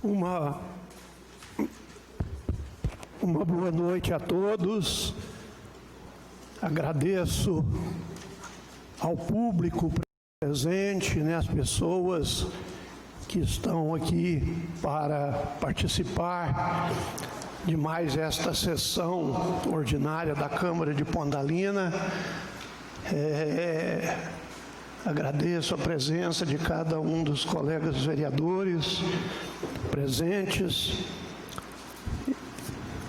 Uma boa noite a todos. Agradeço ao público presente, as pessoas que estão aqui para participar de mais esta sessão ordinária da Câmara de Pontalina. Agradeço a presença de cada um dos colegas vereadores presentes.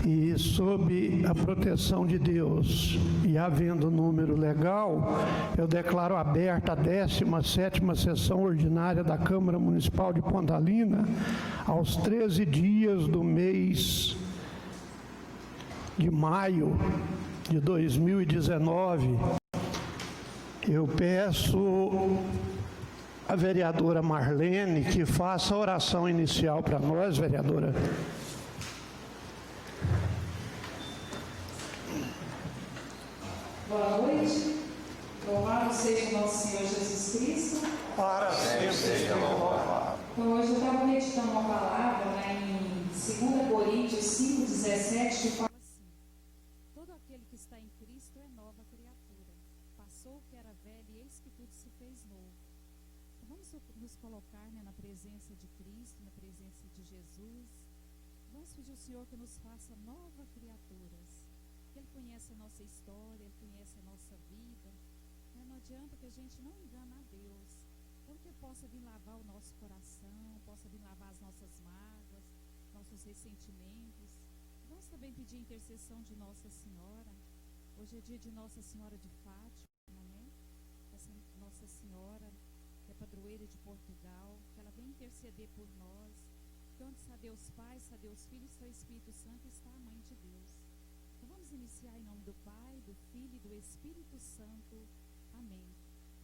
E sob a proteção de Deus e havendo número legal, eu declaro aberta a 17ª sessão ordinária da Câmara Municipal de Pontalina, aos 13 dias do mês de maio de 2019. Eu peço à vereadora Marlene que faça a oração inicial para nós, vereadora. Boa noite, louvado seja o nosso Senhor Jesus Cristo. Para sempre seja louvado. Então, hoje eu estava meditando uma palavra em 2 Coríntios 5,17, que fala assim: todo aquele que está em Cristo é nova criatura. Passou o que era velho e eis que tudo se fez novo. Então, vamos nos colocar na presença de Cristo, na presença de Jesus. Vamos pedir ao Senhor que nos faça nova criaturas. Ele conhece a nossa história, Ele conhece a nossa vida. Não adianta que a gente não engane a Deus, porque possa vir lavar o nosso coração, possa vir lavar as nossas mágoas, nossos ressentimentos. Vamos também pedir a intercessão de Nossa Senhora. Hoje é dia de Nossa Senhora de Fátima, Essa Nossa Senhora, que é padroeira de Portugal, que ela vem interceder por nós. Que onde está Deus Pai, está Deus Filho, está o Espírito Santo, está a Mãe de Deus. Então vamos iniciar em nome do Pai, do Filho e do Espírito Santo. Amém.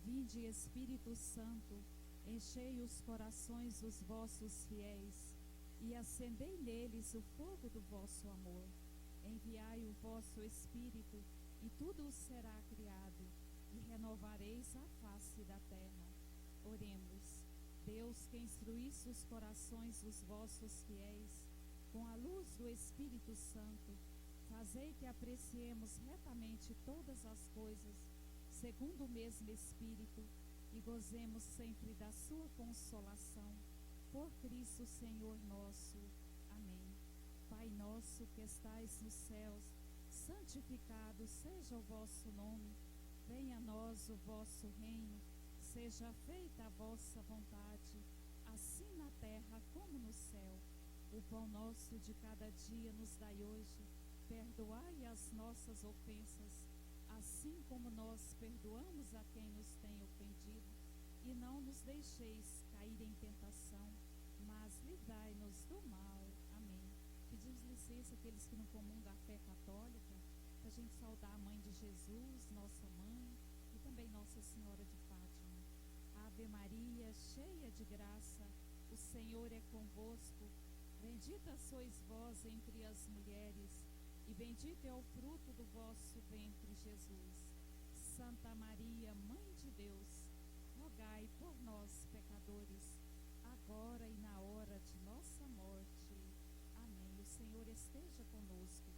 Vinde, Espírito Santo, enchei os corações dos vossos fiéis e acendei neles o fogo do vosso amor. Enviai o vosso Espírito e tudo será criado e renovareis a face da terra. Oremos. Deus, que instruísse os corações dos vossos fiéis com a luz do Espírito Santo, fazei que apreciemos retamente todas as coisas, segundo o mesmo Espírito, e gozemos sempre da sua consolação. Por Cristo Senhor nosso. Amém. Pai nosso que estais nos céus, santificado seja o vosso nome. Venha a nós o vosso reino. Seja feita a vossa vontade, assim na terra como no céu. O pão nosso de cada dia nos dai hoje. Perdoai as nossas ofensas, assim como nós perdoamos a quem nos tem ofendido. E não nos deixeis cair em tentação, mas livrai-nos do mal. Amém. Pedimos licença àqueles que não comungam a fé católica, para a gente saudar a Mãe de Jesus, nossa Mãe, e também Nossa Senhora de Fátima. Ave Maria, cheia de graça, o Senhor é convosco. Bendita sois vós entre as mulheres, e bendito é o fruto do vosso ventre, Jesus. Santa Maria, Mãe de Deus, rogai por nós, pecadores, agora e na hora de nossa morte. Amém. O Senhor esteja conosco,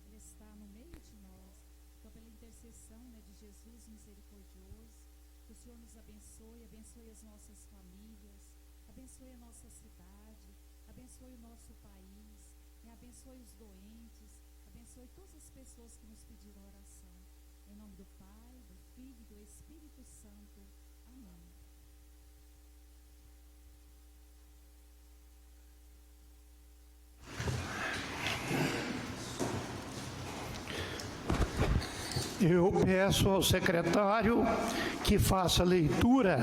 Ele está no meio de nós. Então, pela intercessão de Jesus misericordioso, que o Senhor nos abençoe, abençoe as nossas famílias, abençoe a nossa cidade, abençoe o nosso país, abençoe os doentes, abençoe todas as pessoas que nos pediram oração. Em nome do Pai, do Filho e do Espírito Santo. Amém. Eu peço ao secretário que faça a leitura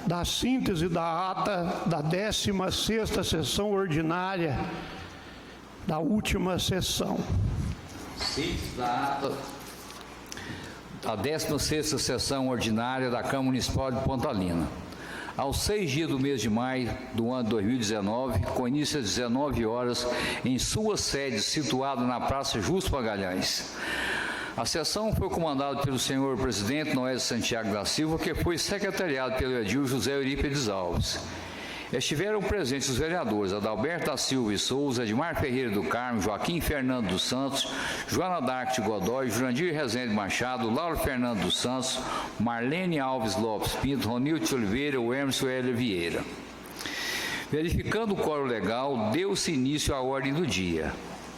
da síntese da ata da 16ª sessão ordinária da última sessão. Síntese da ata da 16ª sessão ordinária da Câmara Municipal de Pontalina. Aos 6 dias do mês de maio do ano 2019, com início às 19 horas, em sua sede situada na Praça Justo Magalhães. A sessão foi comandada pelo senhor presidente Noésio Santiago da Silva, que foi secretariado pelo edil José Eurípides Alves. Estiveram presentes os vereadores Adalberto da Silva e Souza, Edmar Ferreira do Carmo, Joaquim Fernando dos Santos, Joana Dark de Godoy, Jurandir Rezende Machado, Lauro Fernando dos Santos, Marlene Alves Lopes Pinto, Ronildo Oliveira e Emerson Hélio Vieira. Verificando o quórum legal, deu-se início à ordem do dia.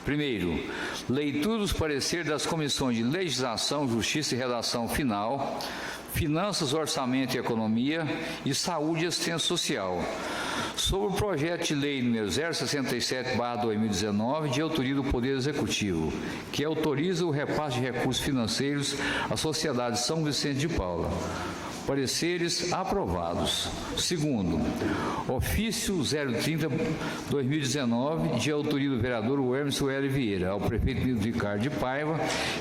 Primeiro, leitura dos pareceres das comissões de Legislação, Justiça e Redação Final, Finanças, Orçamento e Economia e Saúde e Assistência Social, sobre o projeto de lei número 067/2019, de autoria do Poder Executivo, que autoriza o repasse de recursos financeiros à Sociedade São Vicente de Paula. Pareceres aprovados. Segundo, ofício 030/2019, de autoria do vereador Emerson Hélio Vieira, ao prefeito Nildo Ricardo de Paiva,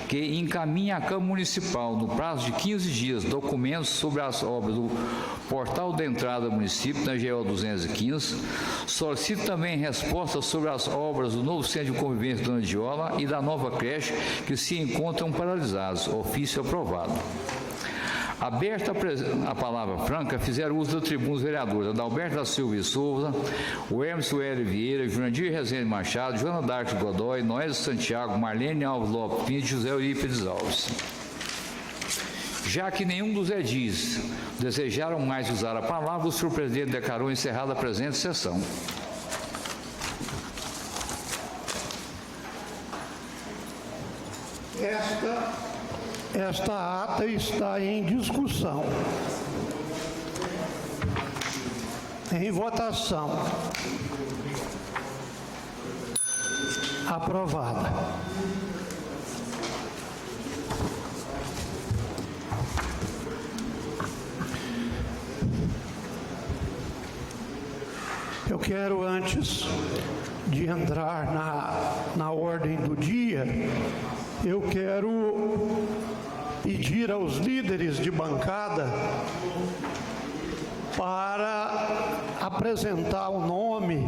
que encaminha à Câmara Municipal, no prazo de 15 dias, documentos sobre as obras do Portal de Entrada do município, na GO 215. Solicita também respostas sobre as obras do novo Centro de Convivência Dona Diola e da nova creche, que se encontram paralisados. Ofício aprovado. Aberta a palavra franca, fizeram uso da tribuna os vereadores Adalberto da Silva e Souza, o Emerson Hélio Vieira, Jurandir Rezende Machado, Joana Dark Godoy, Noé Santiago, Marlene Alves Lopes Pinto e José Eurípides Alves. Já que nenhum dos edis desejaram mais usar a palavra, o senhor presidente declarou encerrada a presente sessão. Esta ata está em discussão, em votação. Aprovada. Eu quero, antes de entrar na ordem do dia, eu quero pedir aos líderes de bancada para apresentar o nome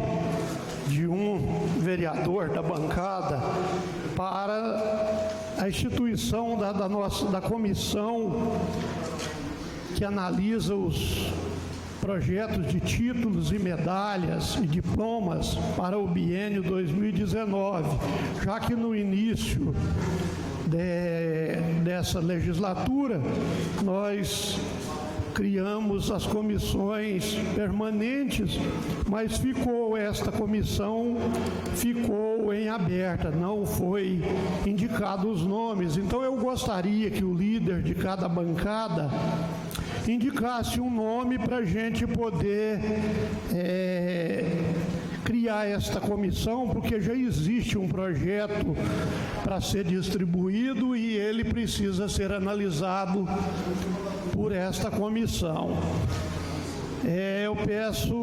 de um vereador da bancada para a instituição da comissão que analisa os projetos de títulos e medalhas e diplomas para o biênio 2019, já que no início dessa legislatura nós criamos as comissões permanentes, mas esta comissão ficou em aberta, não foi indicado os nomes. Então eu gostaria que o líder de cada bancada indicasse um nome para a gente poder criar esta comissão, porque já existe um projeto para ser distribuído e ele precisa ser analisado por esta comissão. Eu peço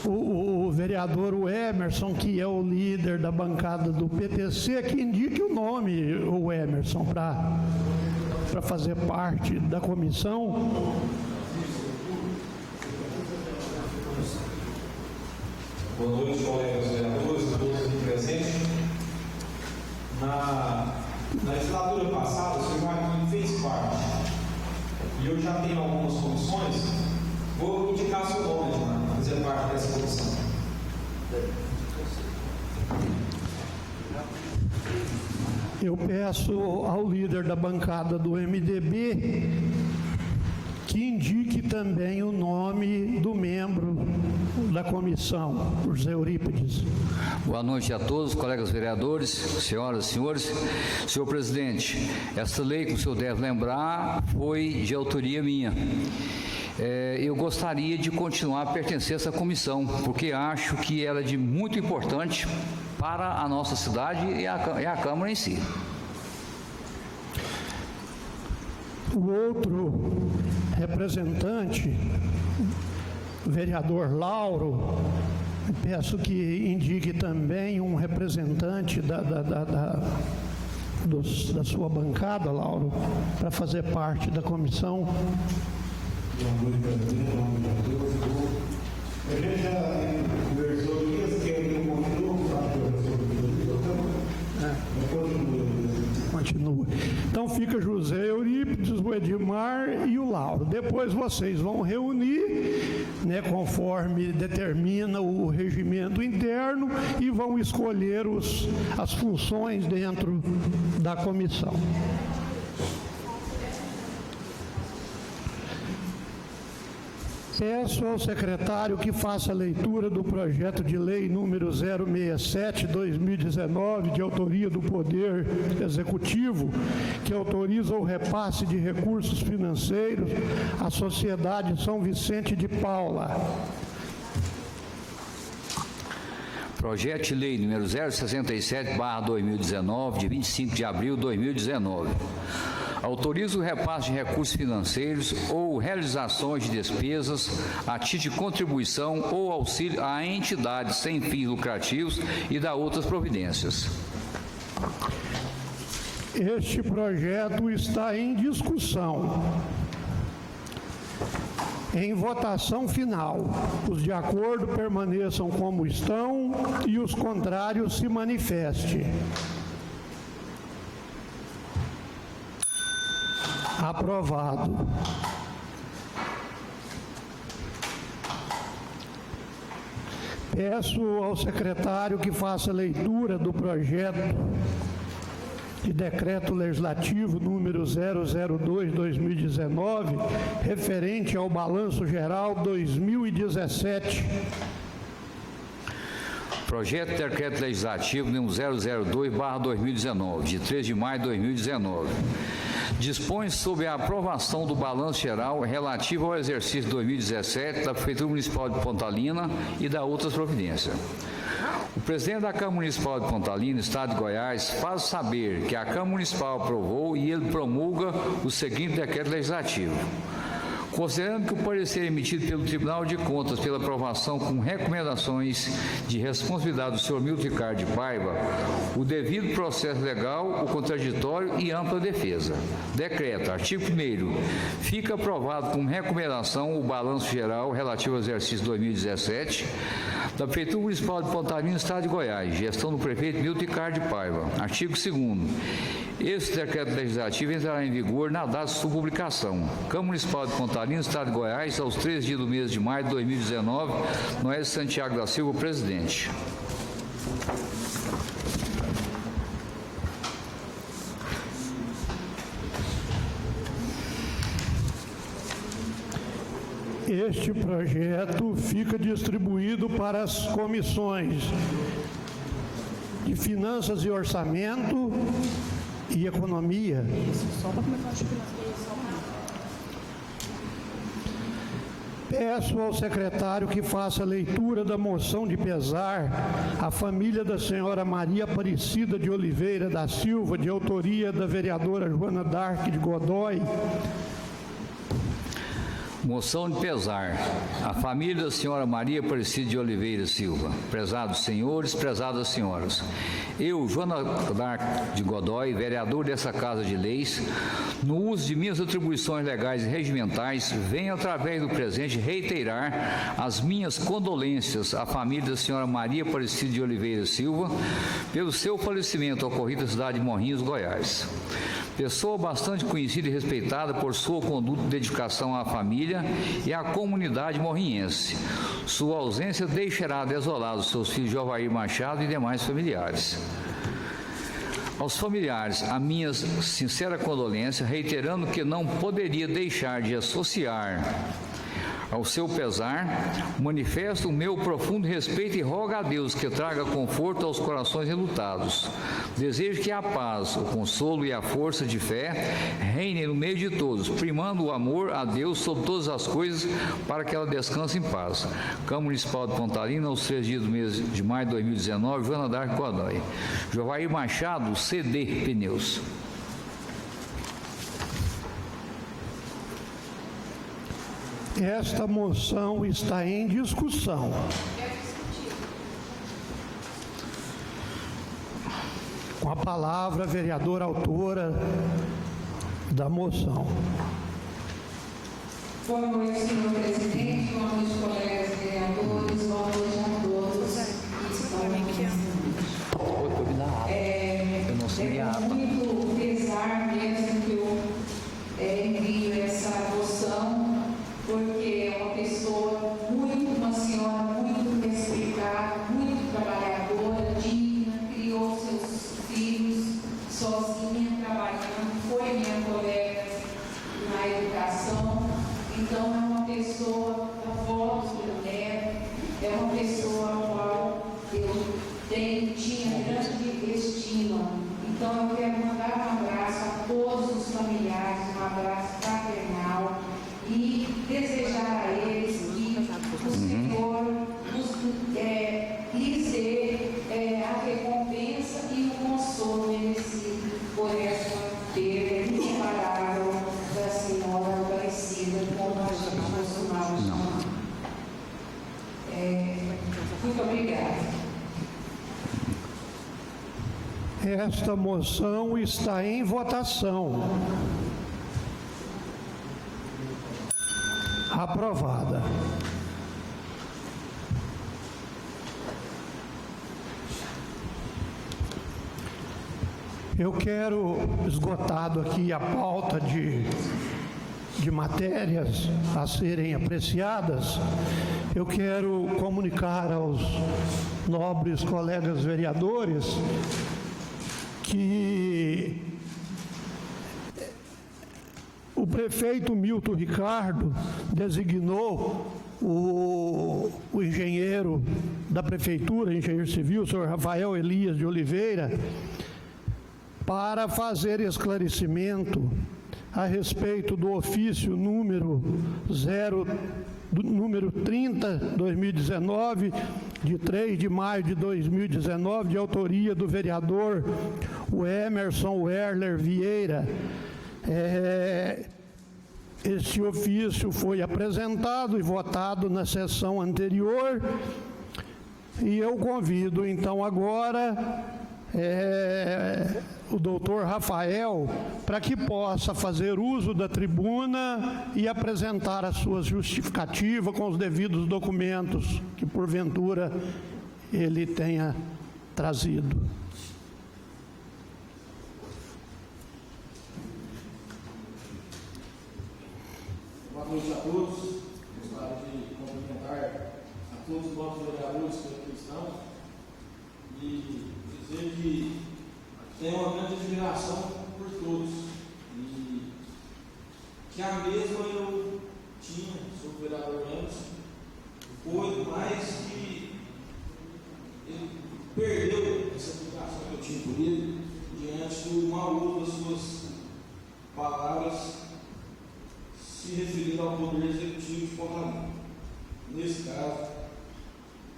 o vereador Emerson, que é o líder da bancada do PTC, que indique o nome, o Emerson, para fazer parte da comissão. Boa noite, colegas vereadores, todos aqui presentes. Na legislatura passada, o senhor Marquinhos fez parte. E eu já tenho algumas comissões, vou indicar seu nome para fazer parte dessa comissão. Eu peço ao líder da bancada do MDB que indique também o nome do membro da comissão, José Eurípides. Boa noite a todos, colegas vereadores, senhoras e senhores. Senhor presidente, essa lei, como o senhor deve lembrar, foi de autoria minha. Eu gostaria de continuar a pertencer a essa comissão, porque acho que ela é de muito importante para a nossa cidade e a Câmara em si. O outro representante, o vereador Lauro, peço que indique também um representante da sua bancada, Lauro, para fazer parte da comissão. Boa noite, presidente. Boa noite a todos. A gente já conversou isso, que eu continuo, sabe, professor? Continua. Então fica José Eurípides, o Edmar e o Lauro. Depois vocês vão reunir, né, conforme determina o regimento interno, e vão escolher as funções dentro da comissão. Peço ao secretário que faça a leitura do projeto de lei número 067/2019, de autoria do Poder Executivo, que autoriza o repasse de recursos financeiros à Sociedade São Vicente de Paula. Projeto de lei número 067/2019, de 25 de abril de 2019. Autoriza o repasse de recursos financeiros ou realizações de despesas a título de contribuição ou auxílio a entidades sem fins lucrativos e dá outras providências. Este projeto está em discussão. Em votação final, os de acordo permaneçam como estão e os contrários se manifestem. Aprovado. Peço ao secretário que faça a leitura do projeto de decreto legislativo número 002/2019, referente ao balanço geral 2017. Projeto de decreto legislativo número 002/2019, de 3 de maio de 2019. Dispõe sobre a aprovação do balanço geral relativo ao exercício 2017 da Prefeitura Municipal de Pontalina e da outras providências. O presidente da Câmara Municipal de Pontalina, Estado de Goiás, faz saber que a Câmara Municipal aprovou e ele promulga o seguinte decreto legislativo. Considerando que o parecer emitido pelo Tribunal de Contas pela aprovação com recomendações de responsabilidade do senhor Milton Ricardo de Paiva, o devido processo legal, o contraditório e ampla defesa. Decreto, artigo 1º, fica aprovado com recomendação o balanço geral relativo ao exercício 2017 da Prefeitura Municipal de Pontalina, Estado de Goiás, gestão do prefeito Milton Ricardo de Paiva. Artigo 2º. Esse decreto legislativo entrará em vigor na data de sua publicação. Câmara Municipal de Pontalina, Estado de Goiás, aos 3 dias do mês de maio de 2019, Noé Santiago da Silva, presidente. Este projeto fica distribuído para as comissões de Finanças e Orçamento e Economia. Peço ao secretário que faça a leitura da moção de pesar à família da senhora Maria Aparecida de Oliveira da Silva, de autoria da vereadora Joana D'Arc de Godoy. Moção de pesar à família da senhora Maria Aparecida de Oliveira Silva. Prezados senhores, prezadas senhoras, eu, Joana D'Arc de Godoy, vereador dessa Casa de Leis, no uso de minhas atribuições legais e regimentais, venho, através do presente, reiterar as minhas condolências à família da senhora Maria Aparecida de Oliveira Silva pelo seu falecimento ocorrido na cidade de Morrinhos, Goiás. Pessoa bastante conhecida e respeitada por sua conduta e dedicação à família e à comunidade morrinhense. Sua ausência deixará desolados seus filhos Jovair Machado e demais familiares. Aos familiares, a minha sincera condolência, reiterando que não poderia deixar de associar ao seu pesar, manifesto o meu profundo respeito e rogo a Deus que traga conforto aos corações enlutados. Desejo que a paz, o consolo e a força de fé reinem no meio de todos, primando o amor a Deus sobre todas as coisas, para que ela descanse em paz. Câmara Municipal de Pontalina, aos 3 dias do mês de maio de 2019, Joana D'Arc Godoy. Jovair Machado, CD Pneus. Esta moção está em discussão. Com a palavra, a vereadora autora da moção. Boa noite, senhor presidente, boa noite, colegas vereadores, boa noite a todos que estão aqui. Eu não sei a ata. É com muito pesar mesmo Esta moção está em votação. Aprovada. Eu quero, esgotado aqui a pauta de matérias a serem apreciadas, eu quero comunicar aos nobres colegas vereadores que o prefeito Milton Ricardo designou o engenheiro da prefeitura, engenheiro civil, o senhor Rafael Elias de Oliveira, para fazer esclarecimento a respeito do ofício número 30/2019, de 3 de maio de 2019, de autoria do vereador Emerson Werler Vieira. Este ofício foi apresentado e votado na sessão anterior, e eu convido então agora o doutor Rafael para que possa fazer uso da tribuna e apresentar a sua justificativa com os devidos documentos que porventura ele tenha trazido. Boa noite a todos. Gostaria de cumprimentar a todos os nossos vereadores que aqui estão e dizer que tenho uma grande admiração por todos e que a mesma eu tinha sobre o vereador Emerson, foi mais que ele perdeu essa admiração que eu tinha por ele diante do mau uso das suas palavras se referindo ao Poder Executivo de Pontalina, nesse caso,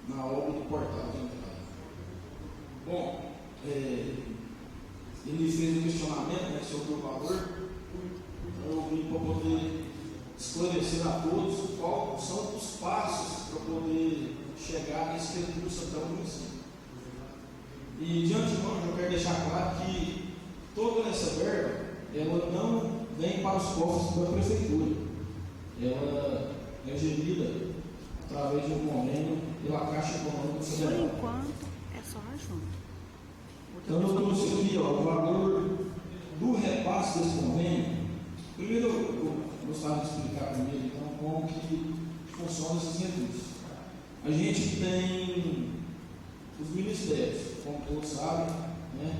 na obra do Portal de Entrada. Bom, ele fez um questionamento sobre o valor, eu vim para poder esclarecer a todos quais são os passos para poder chegar nesse recurso até o município. E de antemão, eu quero deixar claro que toda essa verba, ela não vem para os cofres da prefeitura. Ela é gerida através de um convênio pela Caixa Econômica Federal. Por enquanto, é só ajuda. Então, eu trouxe aqui o valor do repasse desse convênio. Primeiro, eu gostaria de explicar primeiro, então, como que funciona esses recursos. A gente tem os ministérios, como todos sabem, né?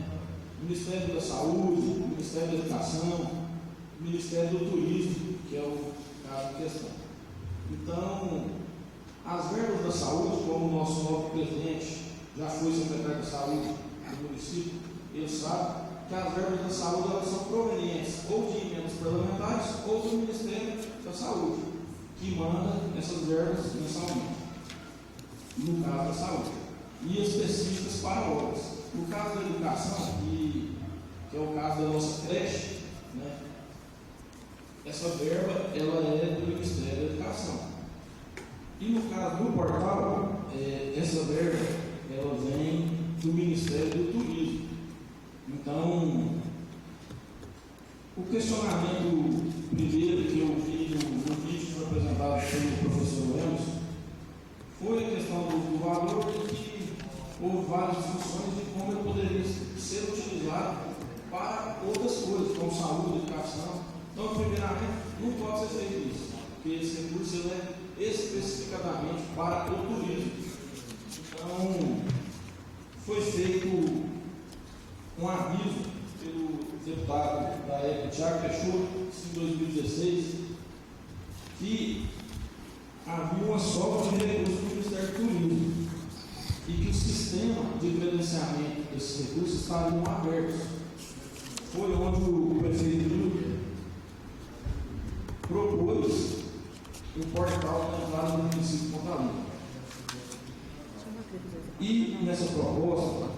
Ministério da Saúde, Ministério da Educação, Ministério do Turismo, que é o caso em questão. Então, as verbas da saúde, como o nosso novo presidente já foi secretário de saúde do município, ele sabe que as verbas da saúde elas são provenientes ou de emendas parlamentares ou do Ministério da Saúde, que manda essas verbas mensalmente, no caso da saúde, e específicas para obras. No caso da educação, que é o caso da nossa creche, né, essa verba ela é do Ministério da Educação. E no caso do portal, essa verba ela vem do Ministério do Turismo. Então, o questionamento primeiro que eu vi no vídeo que foi apresentado pelo professor Emerson foi a questão do valor e que houve várias discussões de como ele poderia ser utilizado para outras coisas, como saúde, educação. Então, primeiramente, não pode ser feito isso, porque esse recurso ele é especificadamente para o turismo. Então, foi feito um aviso pelo deputado da época, Thiago Peixoto, em 2016, que havia uma sobra de recursos do Ministério do Turismo e que o sistema de credenciamento desses recursos estavam abertos. Foi onde o prefeito propôs o portal da entrada do município de Pontalina. E nessa proposta,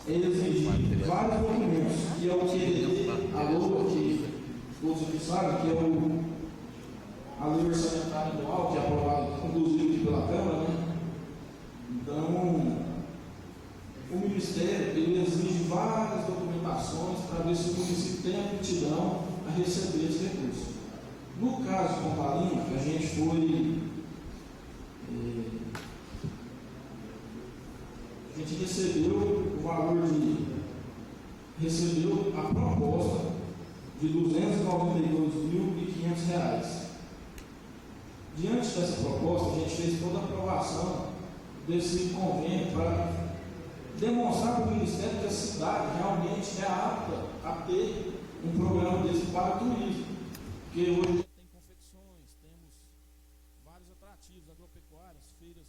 ele exigiu vários documentos, que é o QDD, a LOA, que todos aqui sabem, que é a lei orçamentária anual, que é aprovada, inclusive, pela Câmara, né? Então, o Ministério ele exige várias documentações para ver se o município tem aptidão a receber esse recurso. No caso de Pontalina, a gente recebeu o valor recebeu a proposta de R$ 292.500. Diante dessa proposta, a gente fez toda a aprovação desse convênio para demonstrar para o Ministério que a cidade realmente é apta a ter um programa desse para turismo. Porque hoje tem confecções, temos vários atrativos agropecuários, feiras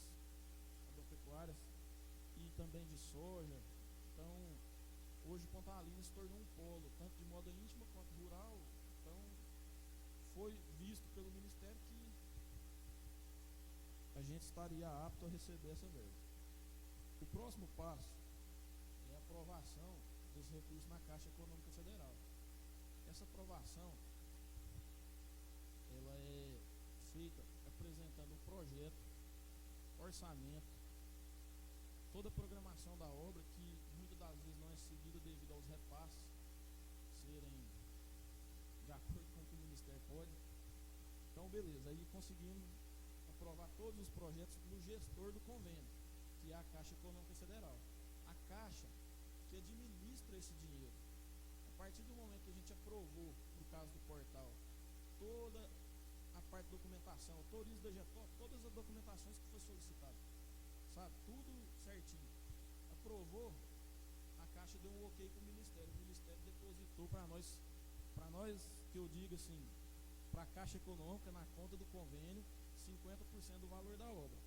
agropecuárias e também de soja. Então, hoje Pontalina se tornou um polo, tanto de moda íntima quanto rural. Então, foi visto pelo Ministério que a gente estaria apto a receber essa verba. O próximo passo é a aprovação dos recursos na Caixa Econômica Federal. Essa aprovação ela é feita apresentando o projeto, orçamento, toda a programação da obra, que muitas das vezes não é seguida devido aos repasses serem de acordo com o que o Ministério pode. Então, beleza, aí conseguimos aprovar todos os projetos no gestor do convênio, que é a Caixa Econômica Federal. A Caixa que administra esse dinheiro. A partir do momento que a gente aprovou, no caso do portal, toda a parte de documentação, autoriza da GETOP, todas as documentações que foi solicitada, sabe, tudo certinho. Aprovou, a Caixa deu um ok para o Ministério depositou para nós, que eu digo assim, para a Caixa Econômica, na conta do convênio, 50% do valor da obra,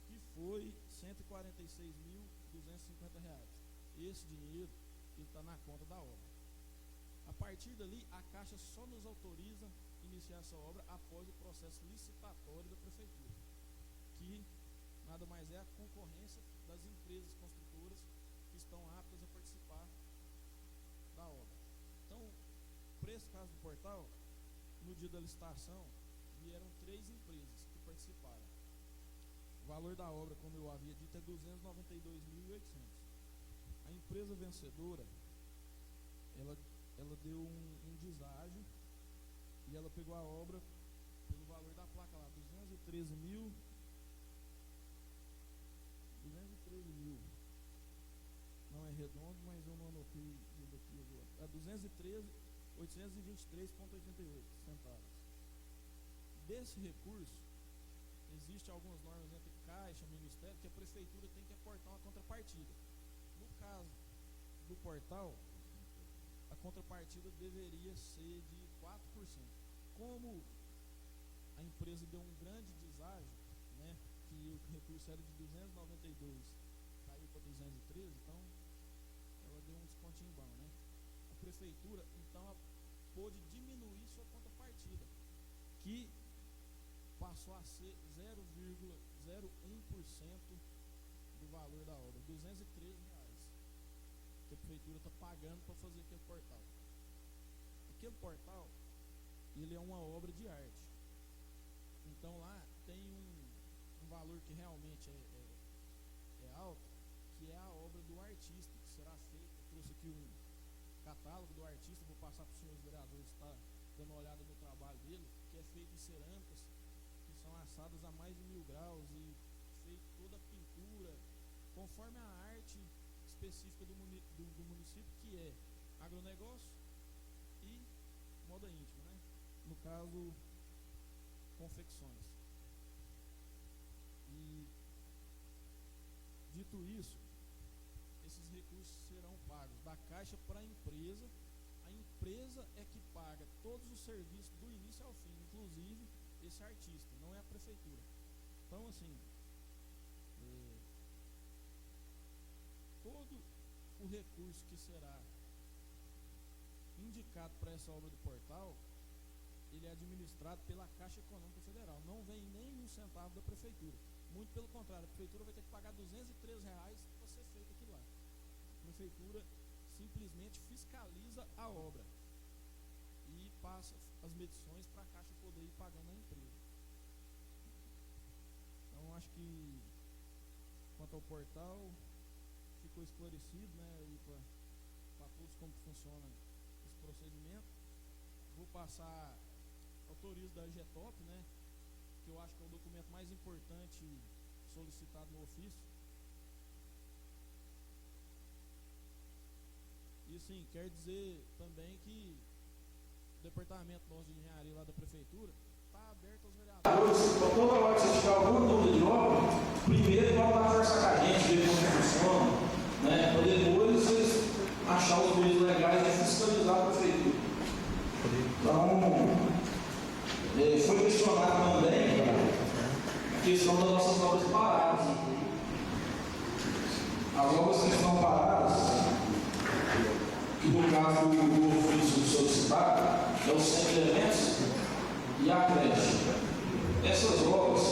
que foi R$ 146.250. Esse dinheiro está na conta da obra. A partir dali, a Caixa só nos autoriza iniciar essa obra após o processo licitatório da Prefeitura, que nada mais é a concorrência das empresas construtoras que estão aptas a participar da obra. Então, para esse caso do portal, no dia da licitação, vieram 3 empresas que participaram. O valor da obra, como eu havia dito, é R$ 292.800. A empresa vencedora, ela deu um deságio e ela pegou a obra pelo valor da placa lá, 213 mil. Não é redondo, mas eu não anotei isso aqui agora. É 213.823,88 centavos. Desse recurso, existem algumas normas entre Caixa e Ministério que a Prefeitura tem que aportar uma contrapartida. No caso do portal, a contrapartida deveria ser de 4%. Como a empresa deu um grande deságio, né, que o recurso era de 292, caiu para 213, então ela deu um descontinho bom, né? A Prefeitura, então, ela pôde diminuir sua contrapartida, que passou a ser 0,01% do valor da obra, R$ 213, que a Prefeitura está pagando para fazer aquele portal. Aquele portal, ele é uma obra de arte. Então lá tem um valor que realmente é alto, que é a obra do artista, que será feita. Eu trouxe aqui um catálogo do artista, vou passar para os senhores vereadores estar dando uma olhada no trabalho dele, que é feito em cerâmicas, que são assadas a mais de 1000 graus e feito toda a pintura, conforme a arte específica do município, que é agronegócio e moda íntima, né? No caso, confecções. E dito isso, esses recursos serão pagos da Caixa para a empresa. A empresa é que paga todos os serviços do início ao fim, inclusive esse artista, não é a Prefeitura. Então, assim, todo o recurso que será indicado para essa obra do portal, ele é administrado pela Caixa Econômica Federal, não vem nem um centavo da Prefeitura. Muito pelo contrário, a Prefeitura vai ter que pagar R$ 213 para ser feito aquilo lá. A Prefeitura simplesmente fiscaliza a obra e passa as medições para a Caixa poder ir pagando a empresa. Então, acho que quanto ao portal, ficou esclarecido, né, e para todos como funciona esse procedimento. Vou passar autorizo da GETOP, né, que eu acho que é o documento mais importante solicitado no ofício. E sim, quer dizer também que o departamento nosso de engenharia lá da prefeitura está aberto aos vereadores. Então, toda hora que você tiver alguma dúvida de obra, primeiro vamos lá conversar com a gente, ver como funciona, né, para depois vocês achar os meios legais de fiscalizar a prefeitura. Então, foi questionado também a questão das nossas obras paradas. As obras que estão paradas, que no caso do ofício solicitado, é os 100 elementos e a creche. Essas obras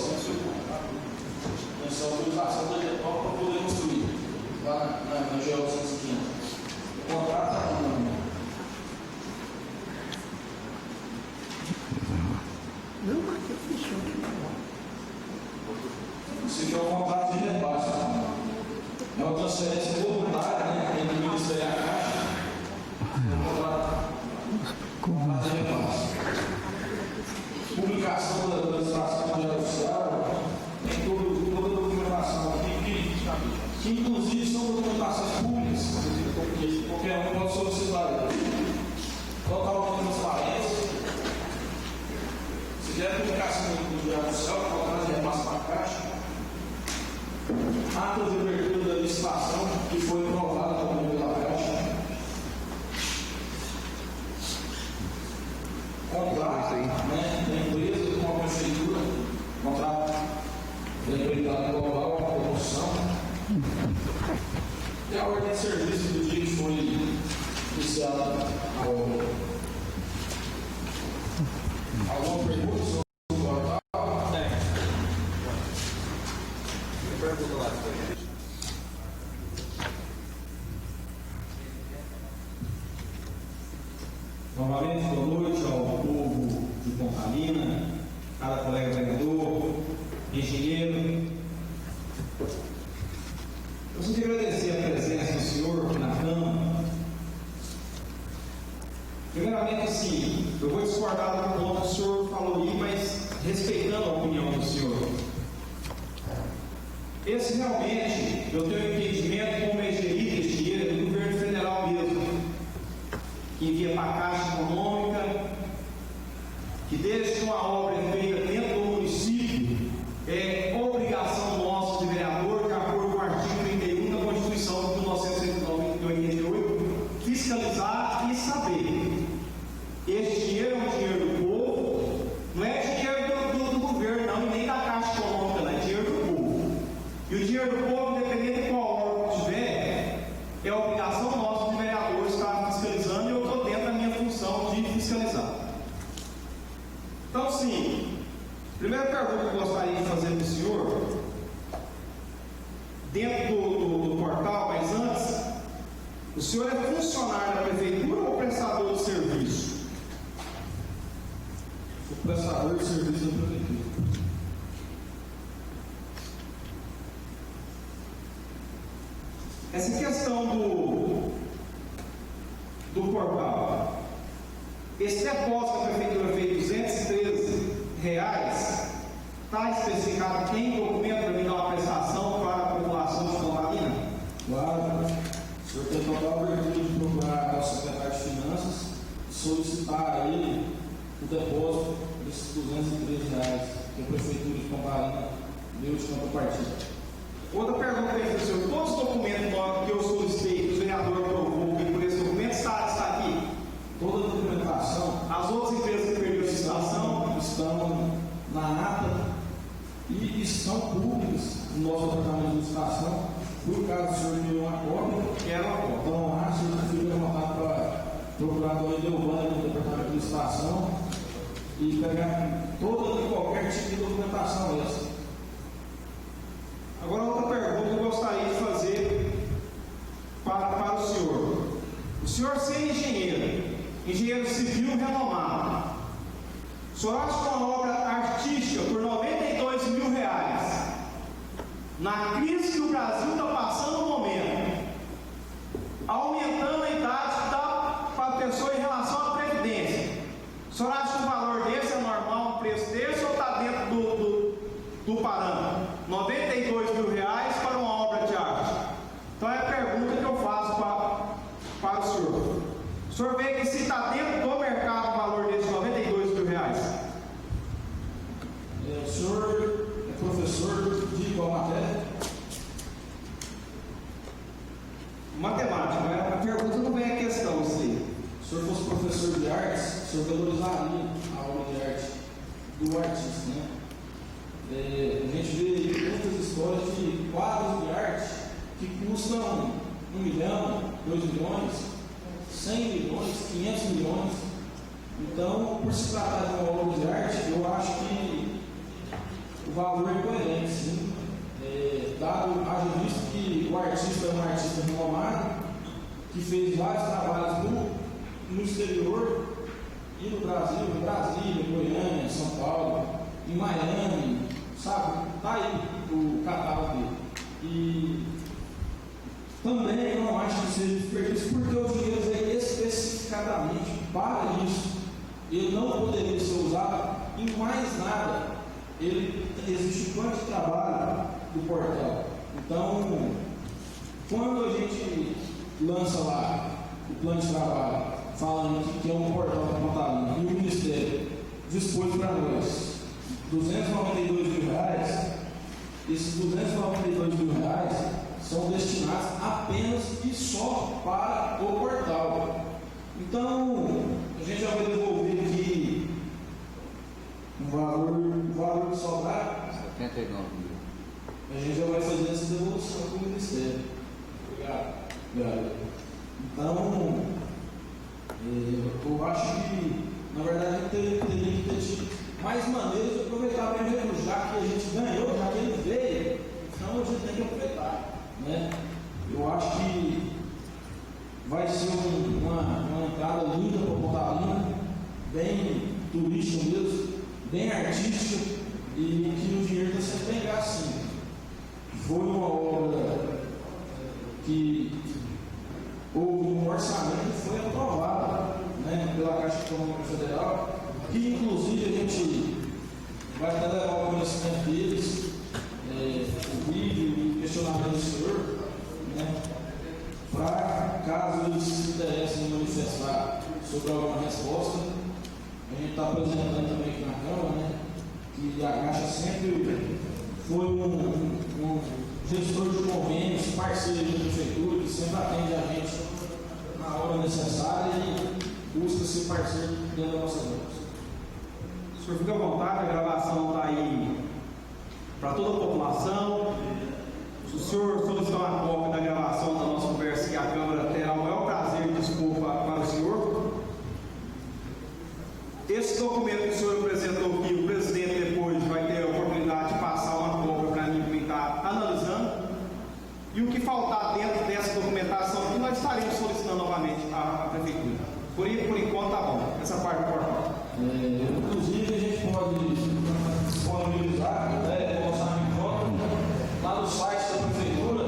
essa autorização da GETOP para poder construir lá na GO 215. O contrato está aqui na mão. Não, aqui funciona. Isso aqui é um contrato de repasse. É uma transferência voluntária, né, entre o Ministério e a Caixa. É um contrato de repasse. Publicação da legislação de oficial, tem toda a documentação aqui, que inclusive são documentações públicas, que qualquer um pode solicitar. Totalmente transparência. Se der publicação do Diário Oficial, colocar de repasse para a Caixa. Ata de abertura da licitação, que foi aprovada pela Caixa. Contrato, né, da empresa com a prefeitura, contrato da empreitado global, a promoção. E a ordem de serviço do dia que foi iniciada a obra. Alguma pergunta sobre o portal? Pergunta lá. Novamente, boa noite ao povo de Pontalina, cada colega vereador, engenheiro. Eu só queria agradecer a presença do senhor aqui na Câmara. Primeiramente, assim, eu vou discordar do ponto que o senhor falou aí, mas respeitando a opinião do senhor. Esse realmente, eu tenho entendimento como é gerido esse dinheiro do governo federal mesmo, que envia para a Caixa Econômica, que desde que uma obra é feita dentro do município, é obrigação nossa de vereador, de acordo com o artigo 31 da Constituição de 1988, fiscalizar e saber. Esse dinheiro é um dinheiro do povo, não é dinheiro do governo, não, e nem da Caixa Econômica, não, é dinheiro do povo. E o dinheiro do povo, independente de qual órgão tiver, é obrigação nossa de vereador estar fiscalizando, e eu estou dentro da minha função de fiscalizar. Então, sim, primeira pergunta que eu gostaria de fazer para o senhor, dentro do portal, mas antes, o senhor é funcionário da prefeitura ou prestador de serviço? O prestador de serviço da prefeitura. Essa questão do portal, esse depósito que a prefeitura fez R$213, está especificado em documento para me dar uma prestação para a população de Pontalina? Claro, o senhor tem total abertura de procurar ao secretário de Finanças e solicitar a ele o depósito desses R$213 que a prefeitura de Pontalina deu de contrapartida. Outra pergunta aí, professor. Todos os documentos que eu solicitei, que o vereador aprovou, que por esse documento está aqui? Toda a documentação, As outras empresas que perderam a licitação estão na ata e são públicas no nosso departamento de licitação. Por caso o senhor tenha uma cópia, quero uma cópia. então lá o senhor fica vontade para procurar o Edeuvânia no departamento de licitação e pegar toda e qualquer tipo de documentação essa. Agora, outra pergunta que eu gostaria de fazer para o senhor. O senhor ser engenheiro civil renomado, o senhor acha que uma obra artística por R$92 mil, na crise que o Brasil está passando no momento, senhor acha que um valor desse é normal, um preço desse, ou está dentro do parâmetro? R$92.000 para uma obra de arte. Então é a pergunta que eu faço para o senhor. O senhor vê que se está dentro do mercado o valor desse R$92.000? O senhor é professor de qual matéria? Matemática, né? A pergunta não vem a questão, isso aí. Se o senhor fosse professor de artes, o senhor valorizaria a obra de arte do artista, né? A gente vê muitas histórias de quadros de arte que custam 1 milhão, 2 milhões, 100 milhões, 500 milhões. Então, por se tratar de uma obra de arte, eu acho que o valor é coerente, sim. Dado, haja visto que o artista é um artista renomado, que fez vários trabalhos no exterior e no Brasil, em Brasília, Goiânia, São Paulo, em Miami, sabe? Está aí o catálogo dele. E também não acho que seja desperdício, porque o dinheiro veio especificadamente para isso. Ele não poderia ser usado em mais nada. Ele existe um plano de trabalho do portal. Então, quando a gente lança lá o plano de trabalho, falando que é um portal de Pontalina, e o Ministério dispôs para nós R$292.000, esses R$292.000 são destinados apenas e só para o portal. Então, a gente já vai devolver aqui o valor que sobrar. 79 mil. A gente já vai fazer essa devolução para o Ministério. Obrigado. Então, eu acho que, na verdade, teria que ter mais maneiras de aproveitar bem mesmo, já que a gente ganhou, já que ele veio, então a gente tem que aproveitar. Né? Eu acho que vai ser uma entrada linda para Pontalina, bem turística mesmo, bem artística, e que o dinheiro está sendo bem gasto, sim. Foi uma obra que houve um orçamento que foi aprovado, né, pela Caixa Econômica Federal, que inclusive a gente vai até levar o conhecimento deles, o vídeo e o questionamento do senhor, né, para caso eles se interessem em manifestar sobre alguma resposta. A gente está apresentando também aqui na Câmara, né, que a Caixa sempre foi um gestor de convênios, parceiro da Prefeitura, que sempre atende a gente na hora necessária e busca ser parceiro dentro da nossa obra. O senhor fica à vontade, a gravação está aí para toda a população. Se o senhor solicitar uma cópia da gravação da nossa conversa, que a Câmara terá o maior prazer de dispor para o senhor. Esse documento que o senhor apresentou aqui, o presidente depois vai ter a oportunidade de passar uma cópia para mim, para estar analisando. E o que faltar dentro dessa documentação aqui, nós estaremos solicitando novamente à Prefeitura. Por enquanto está bom, essa parte do portal. Inclusive, a gente pode disponibilizar, né, lá no site da Prefeitura,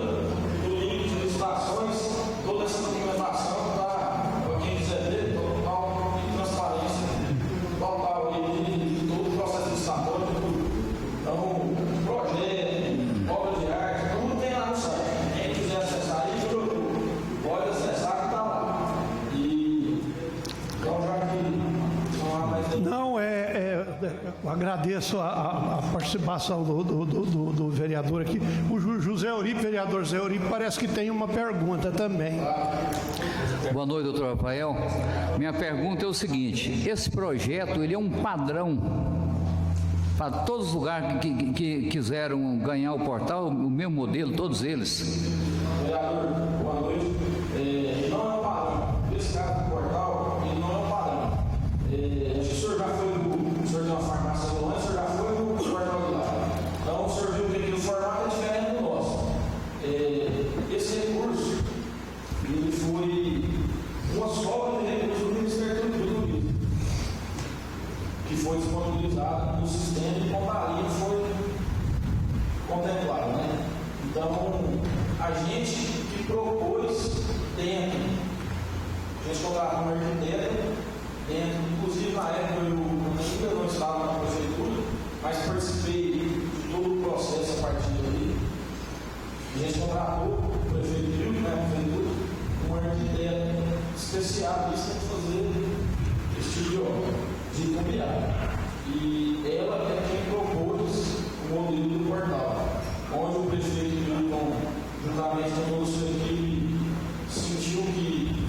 no link de licitações, toda essa documentação para quem quiser ver, total e transparência, total de todo o processo licitatório, então, projeto, obra de arte, tudo tem lá no site. Quem quiser acessar aí, pode acessar que está lá. E então, já que não há mais tempo. Não, eu agradeço a participação do vereador aqui. O José Euripe, vereador José Euripe, parece que tem uma pergunta também. Boa noite, doutor Rafael. Minha pergunta é o seguinte: esse projeto ele é um padrão para todos os lugares que quiseram ganhar o portal, o mesmo modelo, todos eles? Vereador, boa noite. Não é um padrão. Esse caso do portal, ele não é um padrão. O senhor já foi o senhor tem uma farmácia do lado, o senhor já foi no portal do lado. Então, o senhor viu que o formato é diferente do nosso. Esse recurso, ele foi uma sobra de recurso do Ministério do Turismo, que foi disponibilizado no sistema de Pontalina, foi contemplado, né? Então, a gente que propôs tempo, a gente contratou um arquiteto Inclusive, na época, eu ainda não estava na prefeitura, mas participei de todo o processo a partir daí. A gente contratou o prefeito, né, a prefeitura, um arquiteto especialista em fazer esse tipo de obra, de imobiliário. E ela é quem propôs o modelo do portal, onde o prefeito Milton, juntamente com toda a sua equipe, sentiu que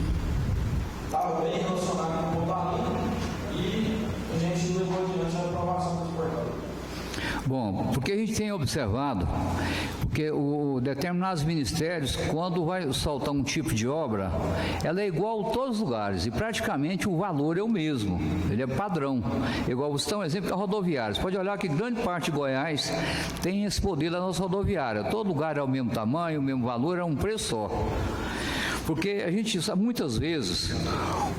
estava bem relacionado com o Pontalina e a gente levou adiante a aprovação desse portal. Bom, porque a gente tem observado, porque determinados ministérios, quando vai soltar um tipo de obra, ela é igual a todos os lugares e praticamente o valor é o mesmo, ele é padrão. Igual, você dá um exemplo da rodoviária, você pode olhar que grande parte de Goiás tem esse poder da nossa rodoviária, todo lugar é o mesmo tamanho, o mesmo valor, é um preço só. Porque a gente sabe, muitas vezes,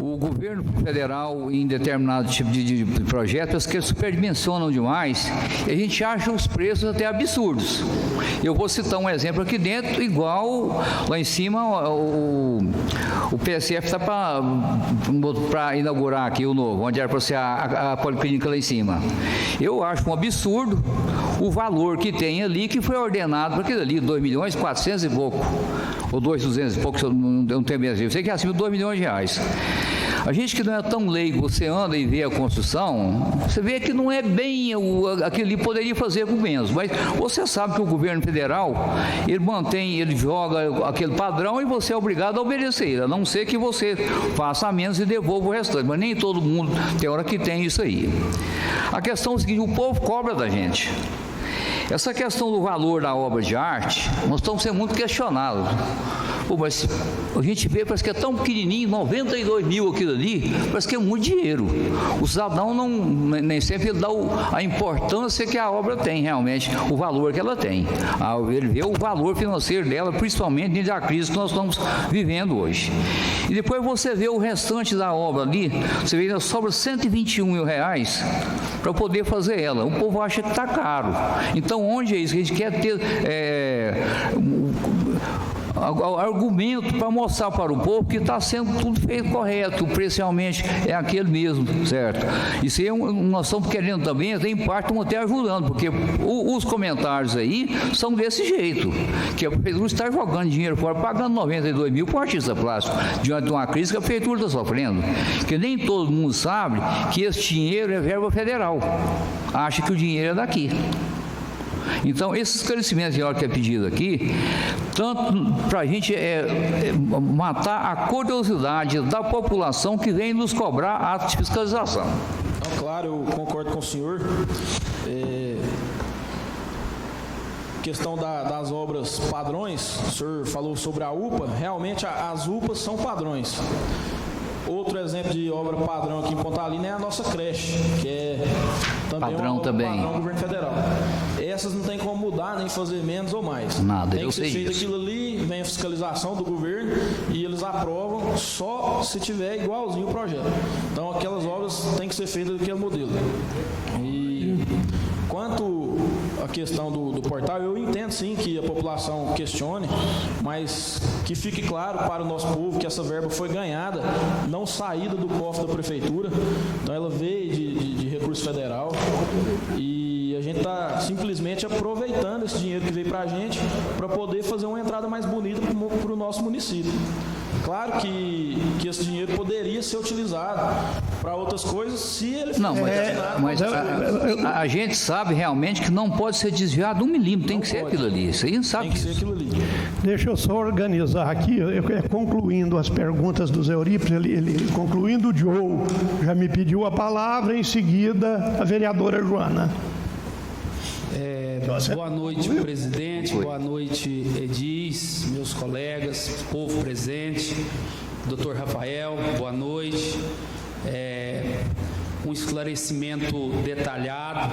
o governo federal, em determinado tipo de projetos, que eles superdimensionam demais, e a gente acha os preços até absurdos. Eu vou citar um exemplo aqui dentro, igual lá em cima, o PSF está para inaugurar aqui o novo, onde era para ser a policlínica lá em cima. Eu acho um absurdo o valor que tem ali, que foi ordenado para aquilo ali, 2.400.000 e pouco, ou 2.200 e pouco, eu não tenho mesmo. Eu sei que é acima de 2 milhões de reais. A gente que não é tão leigo, você anda e vê a construção, você vê que não é bem aquilo ali, poderia fazer com menos, mas você sabe que o governo federal, ele mantém, ele joga aquele padrão e você é obrigado a obedecer, a não ser que você faça menos e devolva o restante, mas nem todo mundo tem hora que tem isso aí. A questão é o seguinte, o povo cobra da gente. Essa questão do valor da obra de arte, nós estamos sendo muito questionados. Pô, mas a gente vê, parece que é tão pequenininho, 92 mil aquilo ali, parece que é muito dinheiro. O cidadão nem sempre ele dá a importância que a obra tem realmente, o valor que ela tem. Ele vê o valor financeiro dela, principalmente dentro da crise que nós estamos vivendo hoje. E depois você vê o restante da obra ali, você vê ainda sobra 121 mil reais para poder fazer ela. O povo acha que está caro. Então, onde é isso? A gente quer ter argumento para mostrar para o povo que está sendo tudo feito correto, o preço realmente é aquele mesmo, certo? Isso aí nós estamos querendo também, em parte estamos até ajudando, porque os comentários aí são desse jeito, que a prefeitura está jogando dinheiro fora, pagando 92 mil para o artista plástico, diante de uma crise que a prefeitura está sofrendo, que nem todo mundo sabe que esse dinheiro é verba federal, acha que o dinheiro é daqui. Então, esse esclarecimento que é pedido aqui, tanto para a gente matar a curiosidade da população que vem nos cobrar atos de fiscalização. Então, claro, eu concordo com o senhor. Questão das obras padrões, o senhor falou sobre a UPA, realmente as UPAs são padrões. Outro exemplo de obra padrão aqui em Pontalina é a nossa creche, que é também padrão do governo federal. Essas não tem como mudar, nem fazer menos ou mais. Nada, tem que ser feito aquilo ali, vem a fiscalização do governo e eles aprovam só se tiver igualzinho o projeto. Então aquelas obras têm que ser feitas daquele modelo. E quanto à questão do portal, eu entendo sim que a população questione, mas que fique claro para o nosso povo que essa verba foi ganhada, não saída do cofre da prefeitura, então ela veio de recurso federal e a gente está simplesmente aproveitando esse dinheiro que veio para a gente para poder fazer uma entrada mais bonita para o nosso município. Claro que esse dinheiro poderia ser utilizado para outras coisas se ele fosse destinado. Mas a gente sabe realmente que não pode ser desviado 1 milímetro, tem que ser aquilo ali. Isso aí a gente sabe. Tem que ser aquilo ali. Deixa eu só organizar aqui, concluindo as perguntas do Zé Eurípides, ele concluindo, o Joe já me pediu a palavra, em seguida a vereadora Joana. Boa noite, presidente, boa noite, Edis, meus colegas, povo presente, doutor Rafael, boa noite. Um esclarecimento detalhado,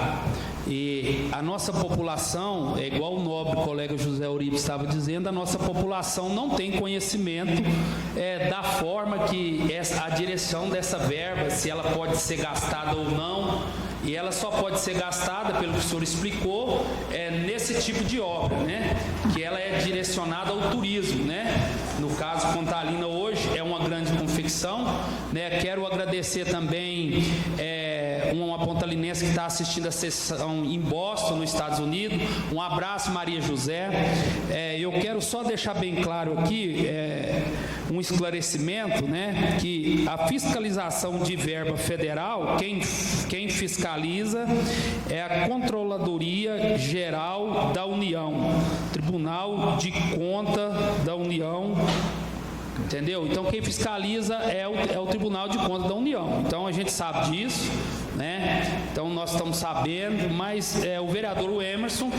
e a nossa população, é igual o nobre colega José Eurípides estava dizendo, a nossa população não tem conhecimento da forma que a direção dessa verba, se ela pode ser gastada ou não, e ela só pode ser gastada, pelo que o senhor explicou, nesse tipo de obra, né? Que ela é direcionada ao turismo, né? No caso, Pontalina hoje é uma grande confecção recepção, né? Quero agradecer também uma pontalinense que está assistindo a sessão em Boston, nos Estados Unidos. Um abraço, Maria José. Eu quero só deixar bem claro aqui um esclarecimento, né? Que a fiscalização de verba federal, quem fiscaliza é a Controladoria Geral da União, Tribunal de Conta da União. Entendeu? Então, quem fiscaliza é o Tribunal de Contas da União. Então, a gente sabe disso, né? Então, nós estamos sabendo, mas o vereador Emerson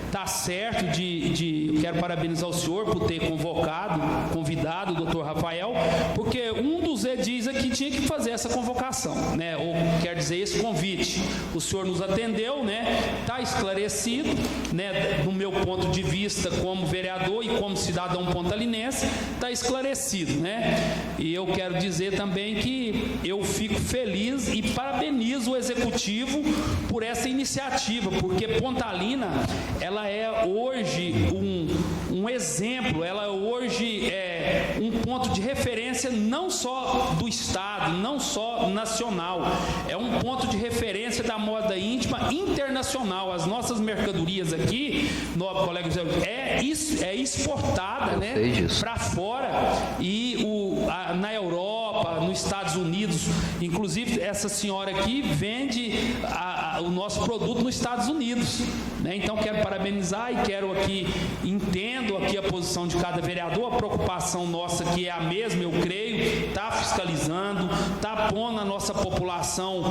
está certo eu quero parabenizar o senhor por ter convidado o doutor Rafael, porque um dos edis aqui tinha que fazer essa convocação, né? Ou quer dizer, esse convite. O senhor nos atendeu, né? Está esclarecido, né? Do meu ponto de vista como vereador e como cidadão pontalinense, está esclarecido, né? E eu quero dizer também que eu fico feliz e parabenizo o executivo por essa iniciativa, porque Pontalina, ela é hoje um exemplo, ela hoje é um ponto de referência não só do Estado, não só nacional, é um ponto de referência da moda íntima internacional. As nossas mercadorias aqui, nobre colega, é exportada, né, para fora, e na Europa, nos Estados Unidos, inclusive essa senhora aqui vende o nosso produto nos Estados Unidos, né? Então quero parabenizar e entendo aqui a posição de cada vereador. A preocupação nossa aqui é a mesma, eu creio, está fiscalizando, está pondo a nossa população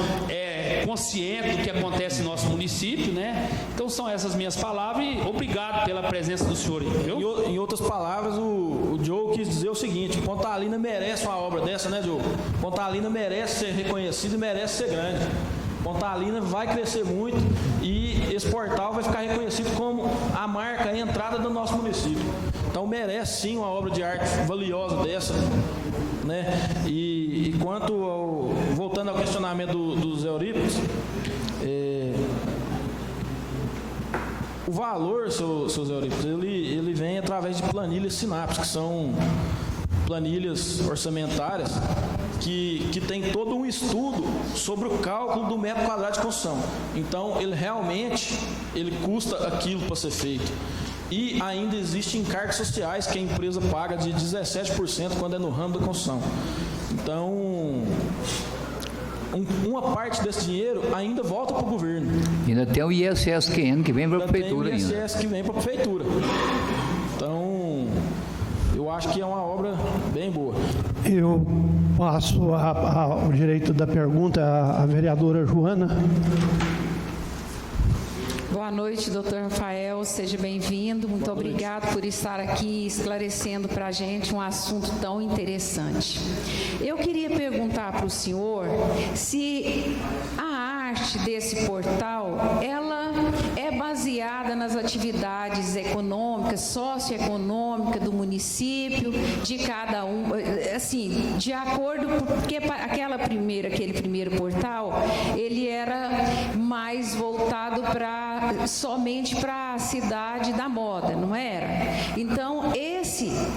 consciente do que acontece em nosso município, né? Então são essas minhas palavras e obrigado pela presença do senhor. Em outras palavras, o Joe quis dizer o seguinte: Pontalina merece uma obra dessa, né, Joe? Pontalina merece ser reconhecido e merece ser grande. Pontalina vai crescer muito e esse portal vai ficar reconhecido como a marca, a entrada do nosso município. Então merece sim uma obra de arte valiosa dessa, né? E voltando ao questionamento do Zé Eurípides, o valor, seu Zé Eurípides, ele vem através de planilhas SINAPS, que são planilhas orçamentárias que tem todo um estudo sobre o cálculo do metro quadrado de construção. Então, ele realmente custa aquilo para ser feito. E ainda existem encargos sociais que a empresa paga de 17% quando é no ramo da construção. Então, uma parte desse dinheiro ainda volta para o governo. Ainda tem o ISSQN que vem para a prefeitura ainda. Tem o ISS que vem para a prefeitura. Então, eu acho que é uma obra bem boa. Eu passo o direito da pergunta à vereadora Joana. Boa noite, doutor Rafael, seja bem-vindo. Muito obrigado por estar aqui esclarecendo para a gente um assunto tão interessante. Eu queria perguntar para o senhor se a arte desse portal, ela é baseada nas atividades econômicas, socioeconômicas do município, de cada um, assim, de acordo, porque aquele primeiro portal, ele era mais voltado somente para a cidade da moda, não era? Então,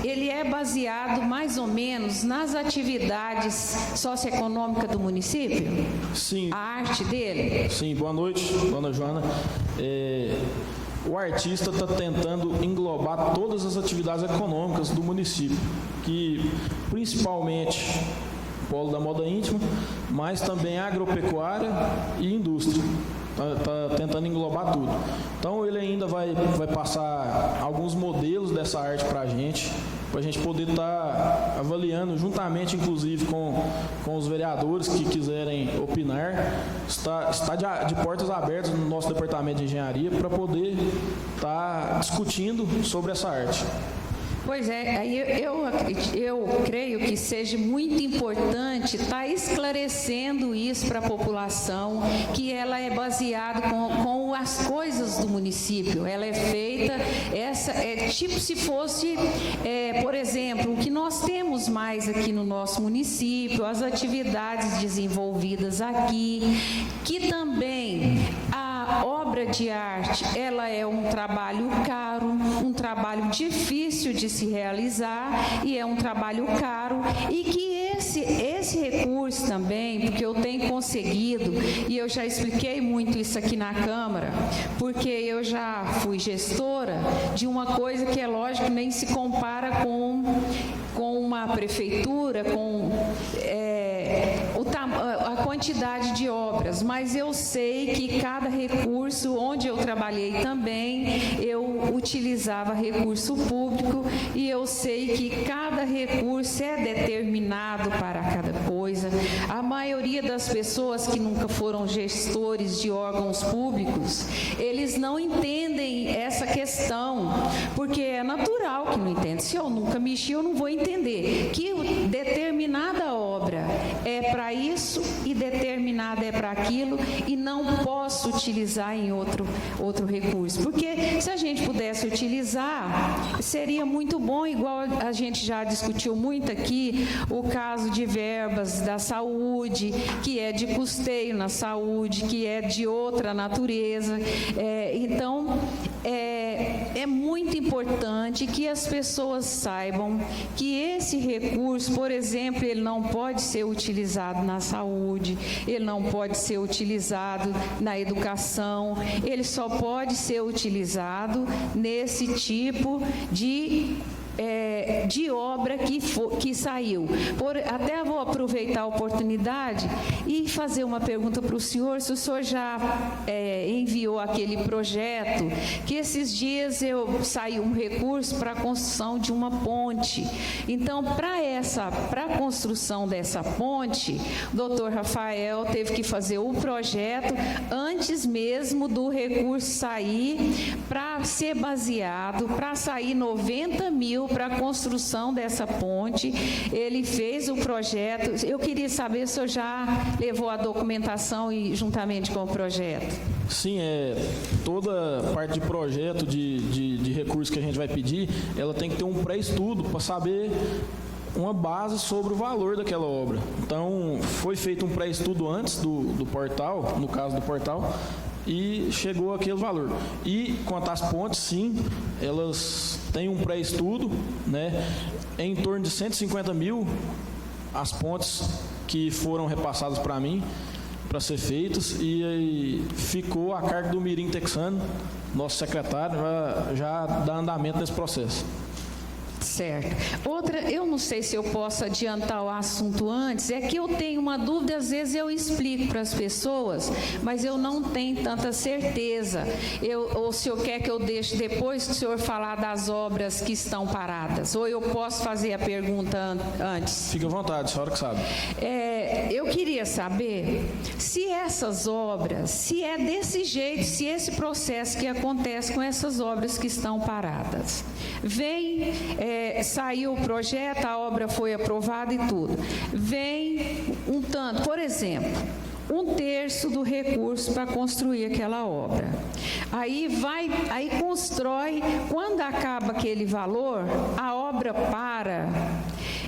ele é baseado mais ou menos nas atividades socioeconômicas do município? Sim. A arte dele? Sim, boa noite, dona Joana. O artista está tentando englobar todas as atividades econômicas do município, que principalmente o polo da moda íntima, mas também agropecuária e indústria. Está tentando englobar tudo. Então ele ainda vai passar alguns modelos dessa arte para a gente poder estar avaliando juntamente, inclusive com os vereadores que quiserem opinar. Está de portas abertas no nosso departamento de engenharia para poder estar discutindo sobre essa arte. Pois é, eu creio que seja muito importante estar esclarecendo isso para a população, que ela é baseada com as coisas do município. Ela é feita, tipo se fosse, por exemplo, o que nós temos mais aqui no nosso município, as atividades desenvolvidas aqui, que também a obra de arte, ela é um trabalho caro, um trabalho difícil de se realizar e é um trabalho caro, e que esse recurso também, porque eu tenho conseguido, e eu já expliquei muito isso aqui na Câmara, porque eu já fui gestora de uma coisa que é lógico, nem se compara com uma prefeitura, com a quantidade de obras, mas eu sei que cada recurso, onde eu trabalhei também, eu utilizava recurso público, e eu sei que cada recurso é determinado para cada coisa. A maioria das pessoas que nunca foram gestores de órgãos públicos, eles não entendem essa questão, porque é natural que não entende. Se eu nunca mexi, eu não vou entender que determinada obra é para isso e determinada é para aquilo, e não posso utilizar em outro recurso, porque se a gente pudesse utilizar, seria muito bom, igual a gente já discutiu muito aqui, o caso de verbas da saúde, que é de custeio na saúde, que é de outra natureza. Então, é muito importante que as pessoas saibam que esse recurso, por exemplo, ele não pode ser utilizado na saúde, ele não pode ser utilizado na educação, ele só pode ser utilizado nesse tipo de obra que saiu. Até vou aproveitar a oportunidade e fazer uma pergunta para o senhor, se o senhor já enviou aquele projeto, que esses dias saiu um recurso para a construção de uma ponte. Então, para a construção dessa ponte, o doutor Rafael teve que fazer o projeto antes mesmo do recurso sair, para ser baseado, para sair 90 mil para a construção dessa ponte. Ele fez o projeto. Eu queria saber se o senhor já levou a documentação e juntamente com o projeto. Sim, toda parte de projeto, de recurso que a gente vai pedir, ela tem que ter um pré-estudo para saber uma base sobre o valor daquela obra. Então, foi feito um pré-estudo antes do portal, no caso do portal, e chegou aquele valor. E quanto às pontes, sim, elas têm um pré-estudo, né, em torno de 150 mil, as pontes que foram repassadas para mim, para ser feitas, e aí ficou a cargo do Mirim Texano, nosso secretário, já dá andamento nesse processo. Certo. Outra, eu não sei se eu posso adiantar o assunto antes, é que eu tenho uma dúvida, às vezes eu explico para as pessoas, mas eu não tenho tanta certeza. Ou o senhor quer que eu deixe depois que o senhor falar das obras que estão paradas? Ou eu posso fazer a pergunta antes? Fique à vontade, a senhora que sabe. Eu queria saber se essas obras, se é desse jeito, se esse processo que acontece com essas obras que estão paradas, saiu o projeto, a obra foi aprovada e tudo. Vem um tanto, por exemplo, 1/3 do recurso para construir aquela obra. Aí constrói, quando acaba aquele valor, a obra para.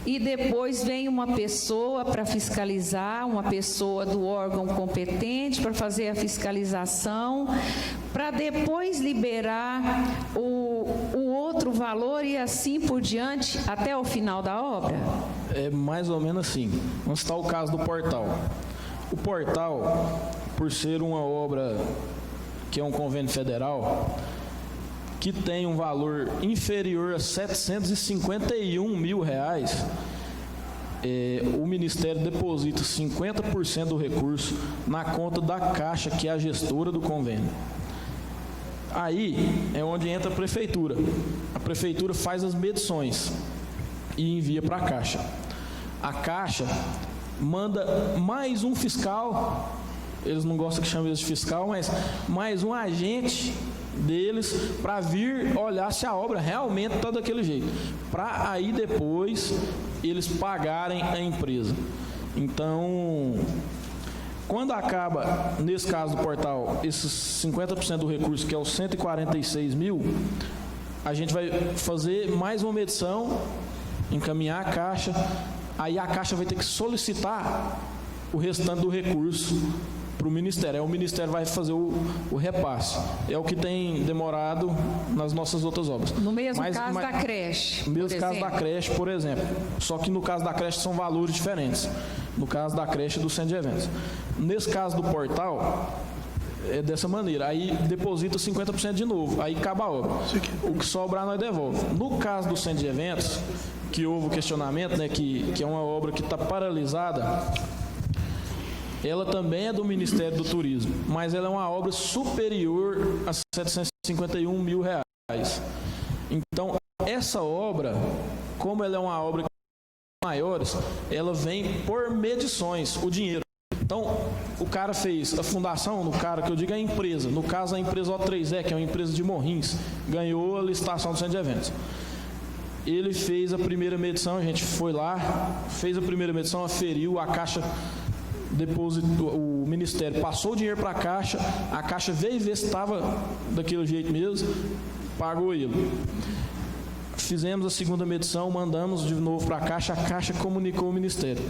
E depois vem uma pessoa para fiscalizar, uma pessoa do órgão competente para fazer a fiscalização, para depois liberar o outro valor e assim por diante até o final da obra? É mais ou menos assim. Vamos citar o caso do portal. O portal, por ser uma obra que é um convênio federal, que tem um valor inferior a R$ 751 mil, o Ministério deposita 50% do recurso na conta da Caixa, que é a gestora do convênio. Aí é onde entra a Prefeitura. A Prefeitura faz as medições e envia para a Caixa. A Caixa manda mais um fiscal, eles não gostam que chame eles de fiscal, mas mais um agente deles para vir olhar se a obra realmente está daquele jeito, para aí depois eles pagarem a empresa. Então, quando acaba, nesse caso do portal, esses 50% do recurso, que é os 146 mil, a gente vai fazer mais uma medição, encaminhar a Caixa, aí a Caixa vai ter que solicitar o restante do recurso para o Ministério. Aí o Ministério vai fazer o repasse. É o que tem demorado nas nossas outras obras. No mesmo caso da creche. No mesmo caso da creche, por exemplo. Só que no caso da creche são valores diferentes. No caso da creche e do centro de eventos. Nesse caso do portal, é dessa maneira. Aí deposita 50% de novo. Aí acaba a obra. O que sobrar nós devolve. No caso do centro de eventos, que houve o questionamento, né, que é uma obra que está paralisada, ela também é do Ministério do Turismo, mas ela é uma obra superior a R$751 mil. Então, essa obra, como ela é uma obra maiores, ela vem por medições, o dinheiro. Então, o cara fez a fundação, no cara que eu digo é a empresa, no caso a empresa O3E, que é uma empresa de Morrinhos, ganhou a licitação do centro de eventos. Ele fez a primeira medição, a gente foi lá, fez a primeira medição, aferiu, a Caixa depositou, o Ministério passou o dinheiro para a Caixa veio ver se estava daquele jeito mesmo, pagou ele. Fizemos a segunda medição, mandamos de novo para a Caixa comunicou o Ministério.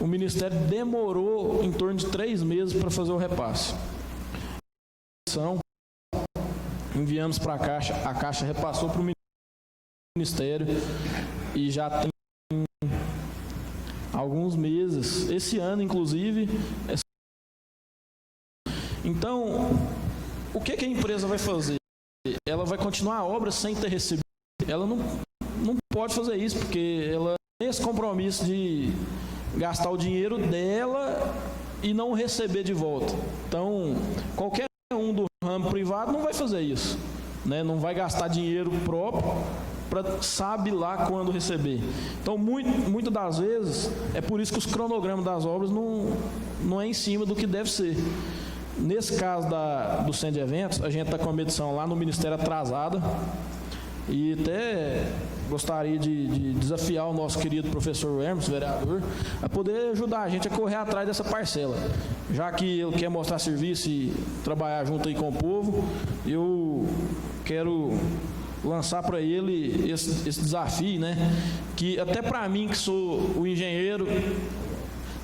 O Ministério demorou em torno de 3 meses para fazer o repasse. Enviamos para a Caixa repassou para o Ministério e já tem alguns meses, esse ano inclusive. Então, o que a empresa vai fazer? Ela vai continuar a obra sem ter recebido. Ela não pode fazer isso, porque ela tem esse compromisso de gastar o dinheiro dela e não receber de volta. Então, qualquer um do ramo privado não vai fazer isso, né? Não vai gastar dinheiro próprio para sabe lá quando receber. Então, muitas das vezes, é por isso que os cronogramas das obras não é em cima do que deve ser. Nesse caso do centro de eventos, a gente está com a medição lá no Ministério atrasada e até gostaria de desafiar o nosso querido professor Hermes, vereador, a poder ajudar a gente a correr atrás dessa parcela. Já que ele quer mostrar serviço e trabalhar junto aí com o povo, eu quero lançar para ele esse desafio, né? Que até para mim, que sou o engenheiro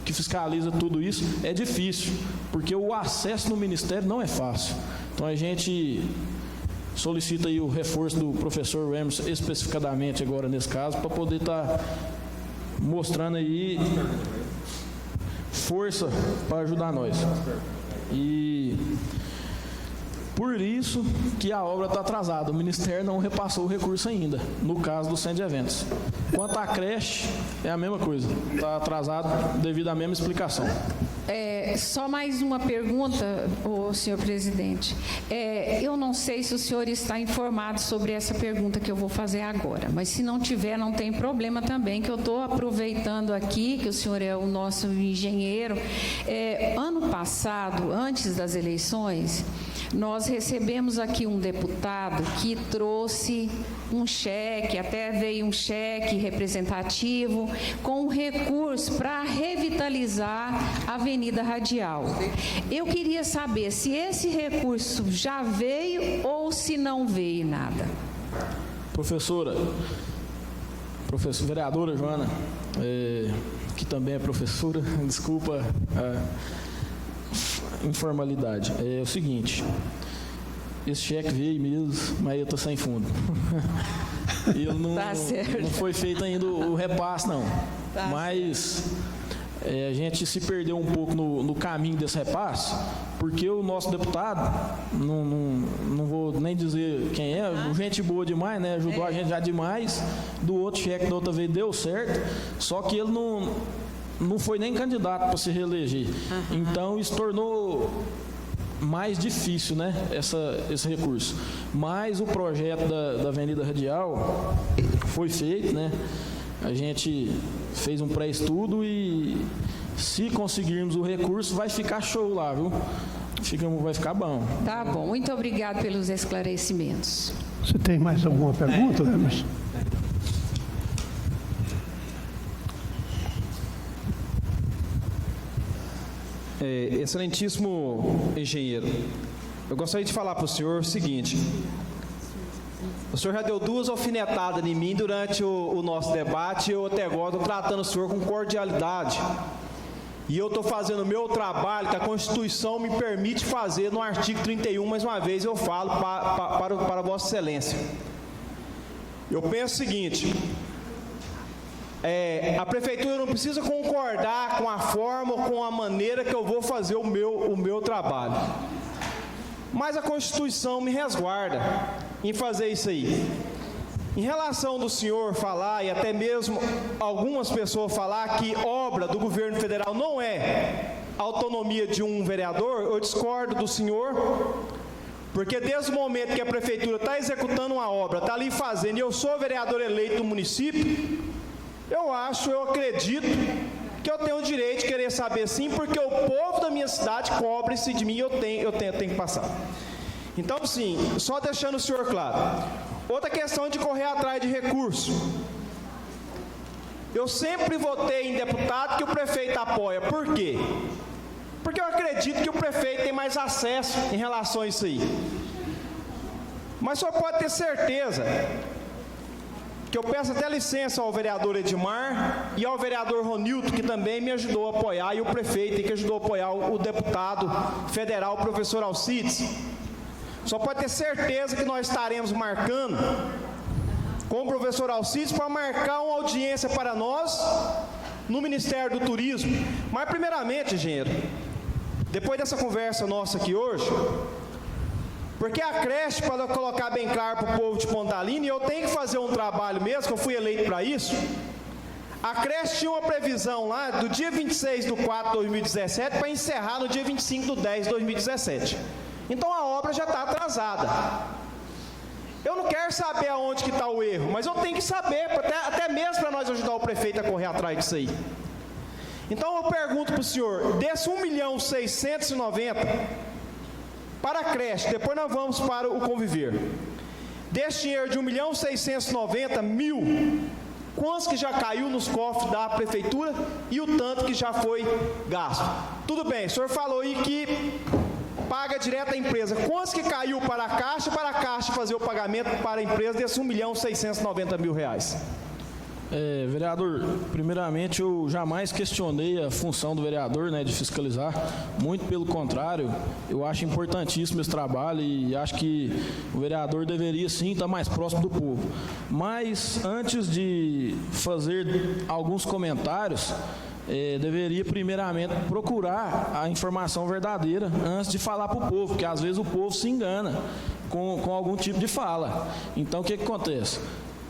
que fiscaliza tudo isso, é difícil, porque o acesso no Ministério não é fácil. Então a gente solicita aí o reforço do professor Hermes especificadamente agora nesse caso, para poder estar mostrando aí força para ajudar nós. E por isso que a obra está atrasada. O Ministério não repassou o recurso ainda, no caso do centro de eventos. Quanto à creche, é a mesma coisa. Está atrasado devido à mesma explicação. Só mais uma pergunta, senhor presidente. Eu não sei se o senhor está informado sobre essa pergunta que eu vou fazer agora, mas se não tiver, não tem problema também, que eu estou aproveitando aqui, que o senhor é o nosso engenheiro. Ano passado, antes das eleições, nós recebemos aqui um deputado que trouxe um cheque, até veio um cheque representativo, com um recurso para revitalizar a Avenida Radial. Eu queria saber se esse recurso já veio ou se não veio nada. Vereadora Joana, que também é professora, desculpa a informalidade. É o seguinte, esse cheque veio mesmo, mas eu estou sem fundo. Ele não foi feito ainda o repasse, não. Mas a gente se perdeu um pouco no caminho desse repasse, porque o nosso deputado, não vou nem dizer quem é, gente boa demais, né? Ajudou a gente já demais. Do outro cheque da outra vez deu certo, só que ele não foi nem candidato para se reeleger. Então isso tornou mais difícil, né, esse recurso. Mas o projeto da Avenida Radial foi feito, né? A gente fez um pré-estudo e se conseguirmos o recurso, vai ficar show lá, viu? Vai ficar bom. Tá bom, muito obrigado pelos esclarecimentos. Você tem mais alguma pergunta, Hermes? Excelentíssimo engenheiro, eu gostaria de falar para o senhor o seguinte: o senhor já deu 2 alfinetadas em mim durante o nosso debate, e eu até agora estou tratando o senhor com cordialidade. E eu estou fazendo o meu trabalho que a Constituição me permite fazer no artigo 31, mais uma vez eu falo para Vossa Excelência. Eu penso o seguinte, a Prefeitura não precisa concordar com a forma ou com a maneira que eu vou fazer o meu trabalho. Mas a Constituição me resguarda em fazer isso aí. Em relação do senhor falar, e até mesmo algumas pessoas falar que obra do governo federal não é autonomia de um vereador, eu discordo do senhor, porque desde o momento que a prefeitura está executando uma obra, está ali fazendo, e eu sou vereador eleito do município, eu acredito que eu tenho o direito de querer saber sim, porque o povo da minha cidade cobra-se de mim, eu tenho que passar. Então, sim, só deixando o senhor claro. Outra questão de correr atrás de recurso. Eu sempre votei em deputado que o prefeito apoia. Por quê? Porque eu acredito que o prefeito tem mais acesso em relação a isso aí. Mas só pode ter certeza que eu peço até licença ao vereador Edmar e ao vereador Ronildo, que também me ajudou a apoiar, e o prefeito que ajudou a apoiar o deputado federal, o professor Alcides. Só pode ter certeza que nós estaremos marcando com o professor Alcides para marcar uma audiência para nós no Ministério do Turismo. Mas primeiramente, engenheiro, depois dessa conversa nossa aqui hoje, porque a creche, para colocar bem claro para o povo de Pontalina, e eu tenho que fazer um trabalho mesmo, que eu fui eleito para isso, a creche tinha uma previsão lá do dia 26/4 de 2017 para encerrar no dia 25/10 de 2017. Então a obra já está atrasada. Eu não quero saber aonde que está o erro, mas eu tenho que saber, até mesmo para nós ajudar o prefeito a correr atrás disso aí. Então eu pergunto para o senhor, desse 1.690.000 para a creche, depois nós vamos para o conviver. Desse dinheiro de 1.690.000, quantos que já caiu nos cofres da prefeitura e o tanto que já foi gasto? Tudo bem, o senhor falou aí que paga direto à empresa. Quantos que caiu para a Caixa fazer o pagamento para a empresa desse 1.690.000 reais? Vereador, primeiramente eu jamais questionei a função do vereador, de fiscalizar, muito pelo contrário, eu acho importantíssimo esse trabalho e acho que o vereador deveria sim estar mais próximo do povo. Mas antes de fazer alguns comentários, deveria primeiramente procurar a informação verdadeira antes de falar para o povo, porque às vezes o povo se engana com algum tipo de fala. Então o que acontece?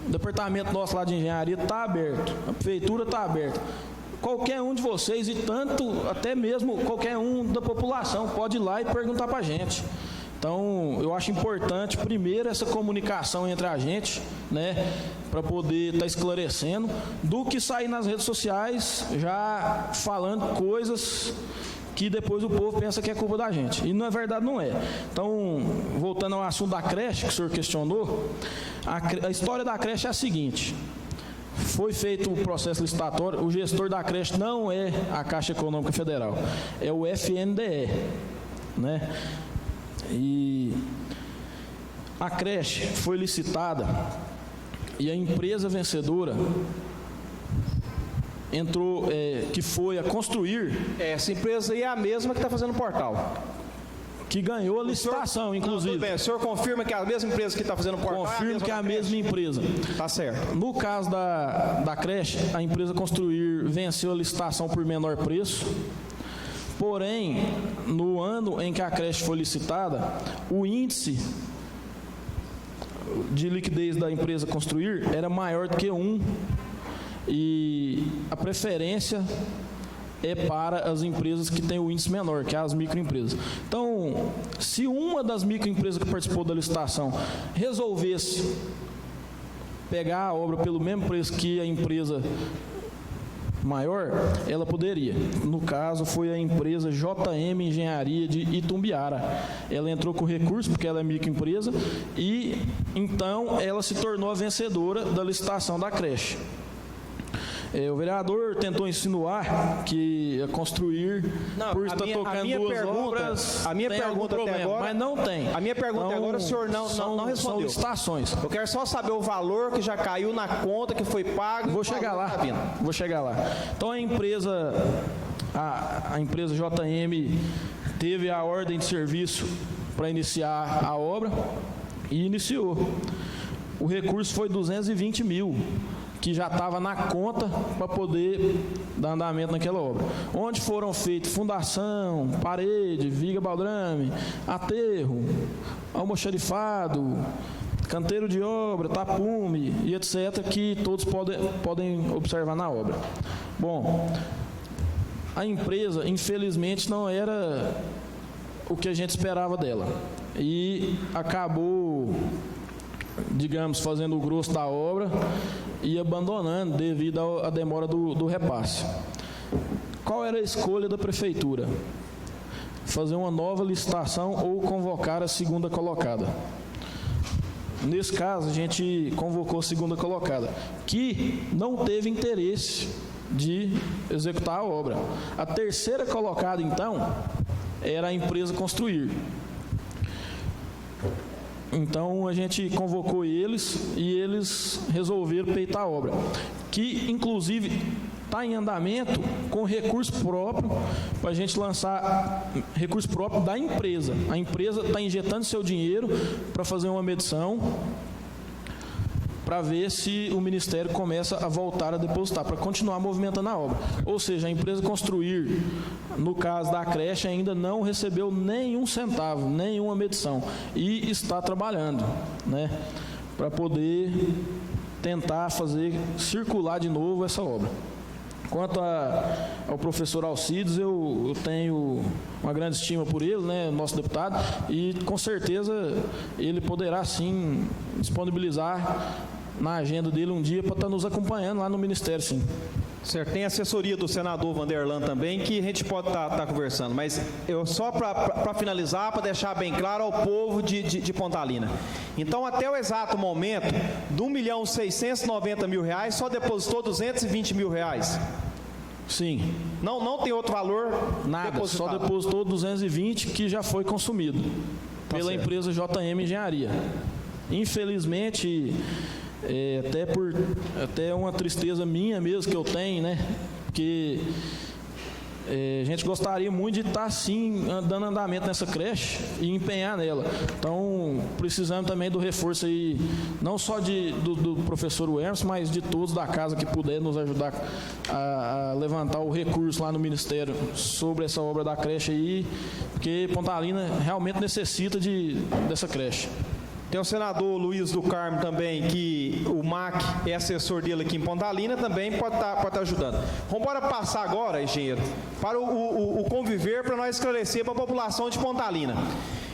O departamento nosso lá de engenharia está aberto, a prefeitura está aberta. Qualquer um de vocês, e tanto até mesmo qualquer um da população, pode ir lá e perguntar para a gente. Então, eu acho importante, primeiro, essa comunicação entre a gente, para poder estar esclarecendo, do que sair nas redes sociais já falando coisas que depois o povo pensa que é culpa da gente. E, na verdade, não é. Então, voltando ao assunto da creche, que o senhor questionou, a história da creche é a seguinte: foi feito o processo licitatório, o gestor da creche não é a Caixa Econômica Federal, é o FNDE, E a creche foi licitada e a empresa vencedora entrou, que foi a construir. Essa empresa aí é a mesma que está fazendo o portal. Que ganhou a licitação, inclusive. Tudo bem, o senhor confirma que é a mesma empresa que está fazendo o portal? Confirmo que é a mesma empresa. Tá certo. No caso da creche, a empresa construir venceu a licitação por menor preço. Porém, no ano em que a creche foi licitada, o índice de liquidez da empresa construir era maior do que 1, e a preferência é para as empresas que têm o índice menor, que é as microempresas. Então, se uma das microempresas que participou da licitação resolvesse pegar a obra pelo mesmo preço que a empresa maior, ela poderia. No caso, foi a empresa JM Engenharia de Itumbiara. Ela entrou com recurso, porque ela é microempresa, e então ela se tornou a vencedora da licitação da creche. O vereador tentou insinuar que ia construir por estar tocando duas obras. A minha pergunta até agora, mas não tem. A minha pergunta agora, o senhor não respondeu. São licitações. Eu quero só saber o valor que já caiu na conta, que foi pago. Vou chegar lá. Então a empresa a empresa JM teve a ordem de serviço para iniciar a obra e iniciou. O recurso foi 220 mil, que já estava na conta para poder dar andamento naquela obra. Onde foram feitas fundação, parede, viga baldrame, aterro, almoxarifado, canteiro de obra, tapume e etc., que todos podem observar na obra. Bom, a empresa, infelizmente, não era o que a gente esperava dela. E acabou, digamos, fazendo o grosso da obra e abandonando devido à demora do repasse. Qual era a escolha da prefeitura? Fazer uma nova licitação ou convocar a segunda colocada. Nesse caso, a gente convocou a segunda colocada, que não teve interesse de executar a obra. A terceira colocada, então, era a empresa Construir. Então, a gente convocou eles e eles resolveram peitar a obra, que, inclusive, está em andamento com recurso próprio, para a gente lançar recurso próprio da empresa. A empresa está injetando seu dinheiro para fazer uma medição, para ver se o Ministério começa a voltar a depositar, para continuar movimentando a obra. Ou seja, a empresa Construir, no caso da creche, ainda não recebeu nenhum centavo, nenhuma medição, e está trabalhando, né, para poder tentar fazer circular de novo essa obra. Quanto ao professor Alcides, eu tenho uma grande estima por ele, né, nosso deputado, e com certeza ele poderá sim disponibilizar na agenda dele um dia para estar nos acompanhando lá no Ministério, sim. Certo, tem assessoria do senador Vanderlan também, que a gente pode estar conversando, mas eu só para finalizar, para deixar bem claro ao povo de Pontalina. Então, até o exato momento, de R$1.690.000, só depositou R$220.000. Sim. Não tem outro valor? Nada, depositado. só depositou 220, que já foi consumido pela empresa JM Engenharia. Infelizmente, até uma tristeza minha mesmo que eu tenho, né? Porque a gente gostaria muito de estar, sim, dando andamento nessa creche e empenhar nela. Então, precisamos também do reforço aí, não só do professor Hermes, mas de todos da casa que puder nos ajudar a levantar o recurso lá no Ministério sobre essa obra da creche aí, porque Pontalina realmente necessita dessa creche. Tem o senador Luiz do Carmo também, que o MAC é assessor dele aqui em Pontalina, também pode estar ajudando. Vamos passar agora, engenheiro, para o conviver, para nós esclarecer para a população de Pontalina.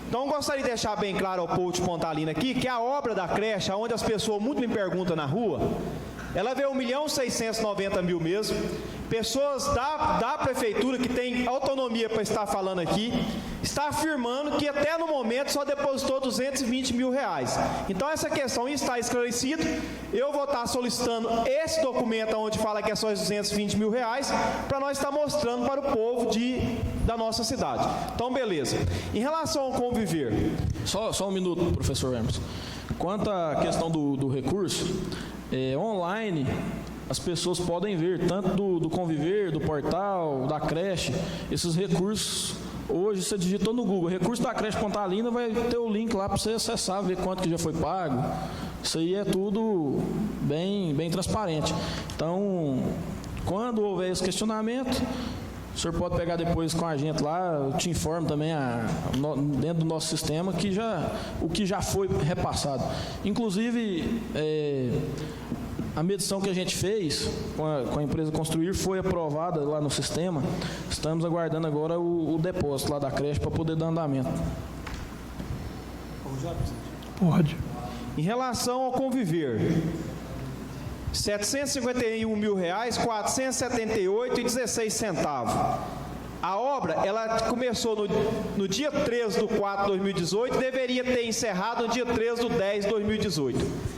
Então, gostaria de deixar bem claro ao povo de Pontalina aqui, que a obra da creche, onde as pessoas muito me perguntam na rua, ela veio R$1.690.000 mesmo. Pessoas da prefeitura que tem autonomia para estar falando aqui, está afirmando que até no momento só depositou R$220.000. Então essa questão está esclarecida. Eu vou estar solicitando esse documento onde fala que é só R$220.000 para nós estar mostrando para o povo da nossa cidade. Então beleza. Em relação ao conviver. Só um minuto, professor Hermes. Quanto à questão do recurso, online, as pessoas podem ver, tanto do conviver, do portal, da creche, esses recursos. Hoje você digitou no Google, recurso da creche Pontalina, vai ter o link lá para você acessar, ver quanto que já foi pago. Isso aí é tudo bem transparente. Então, quando houver esse questionamento, o senhor pode pegar depois com a gente lá, eu te informo também dentro do nosso sistema o que já foi repassado. Inclusive, a medição que a gente fez com a empresa Construir foi aprovada lá no sistema. Estamos aguardando agora o depósito lá da creche para poder dar andamento. Pode. Em relação ao conviver, R$751.000, R$478,16. A obra, ela começou no dia 13 de 4 de 2018 e deveria ter encerrado no dia 13 de 10 de 2018.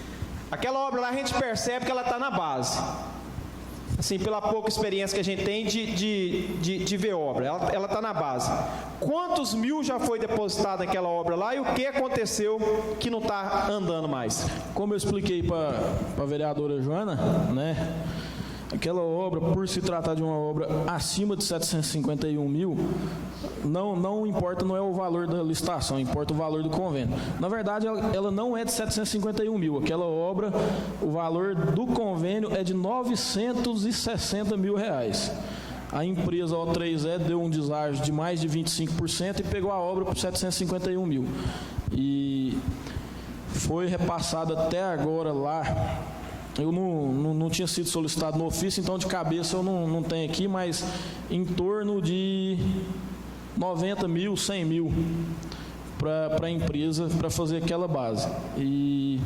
Aquela obra lá a gente percebe que ela está na base. Assim, pela pouca experiência que a gente tem de ver obra, ela está na base. Quantos mil já foi depositado naquela obra lá e o que aconteceu que não está andando mais? Como eu expliquei para a vereadora Joana, né? Aquela obra, por se tratar de uma obra acima de 751 mil, não importa, não é o valor da licitação, importa o valor do convênio. Na verdade, ela não é de 751 mil. Aquela obra, o valor do convênio é de 960 mil reais. A empresa O3E deu um deságio de mais de 25% e pegou a obra por 751 mil. E foi repassado até agora lá. Eu não tinha sido solicitado no ofício, então de cabeça eu não tenho aqui, mas em torno de 90 mil, 100 mil para a empresa, para fazer aquela base. E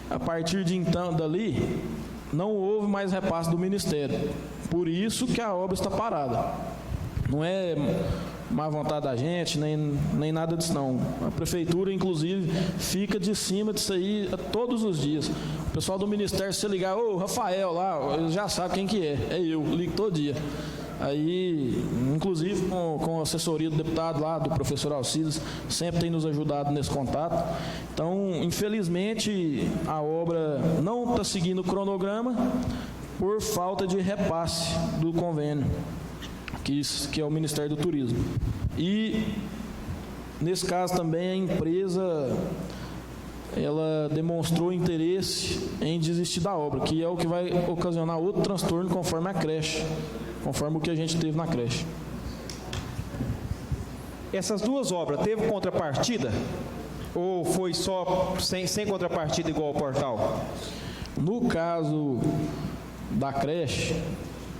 a partir de então, dali, não houve mais repasse do Ministério. Por isso que a obra está parada. Não é má vontade da gente, nem nada disso não. A Prefeitura, inclusive, fica de cima disso aí todos os dias. O pessoal do Ministério, se você ligar, ô Rafael lá, ele já sabe quem que é eu, ligo todo dia. Aí, inclusive, com a assessoria do deputado lá, do professor Alcides, sempre tem nos ajudado nesse contato. Então, infelizmente, a obra não está seguindo o cronograma por falta de repasse do convênio, que é o Ministério do Turismo. E, nesse caso também, a empresa ela demonstrou interesse em desistir da obra, que é o que vai ocasionar outro transtorno conforme a creche, conforme o que a gente teve na creche. Essas duas obras, teve contrapartida? Ou foi só sem contrapartida igual ao portal? No caso da creche,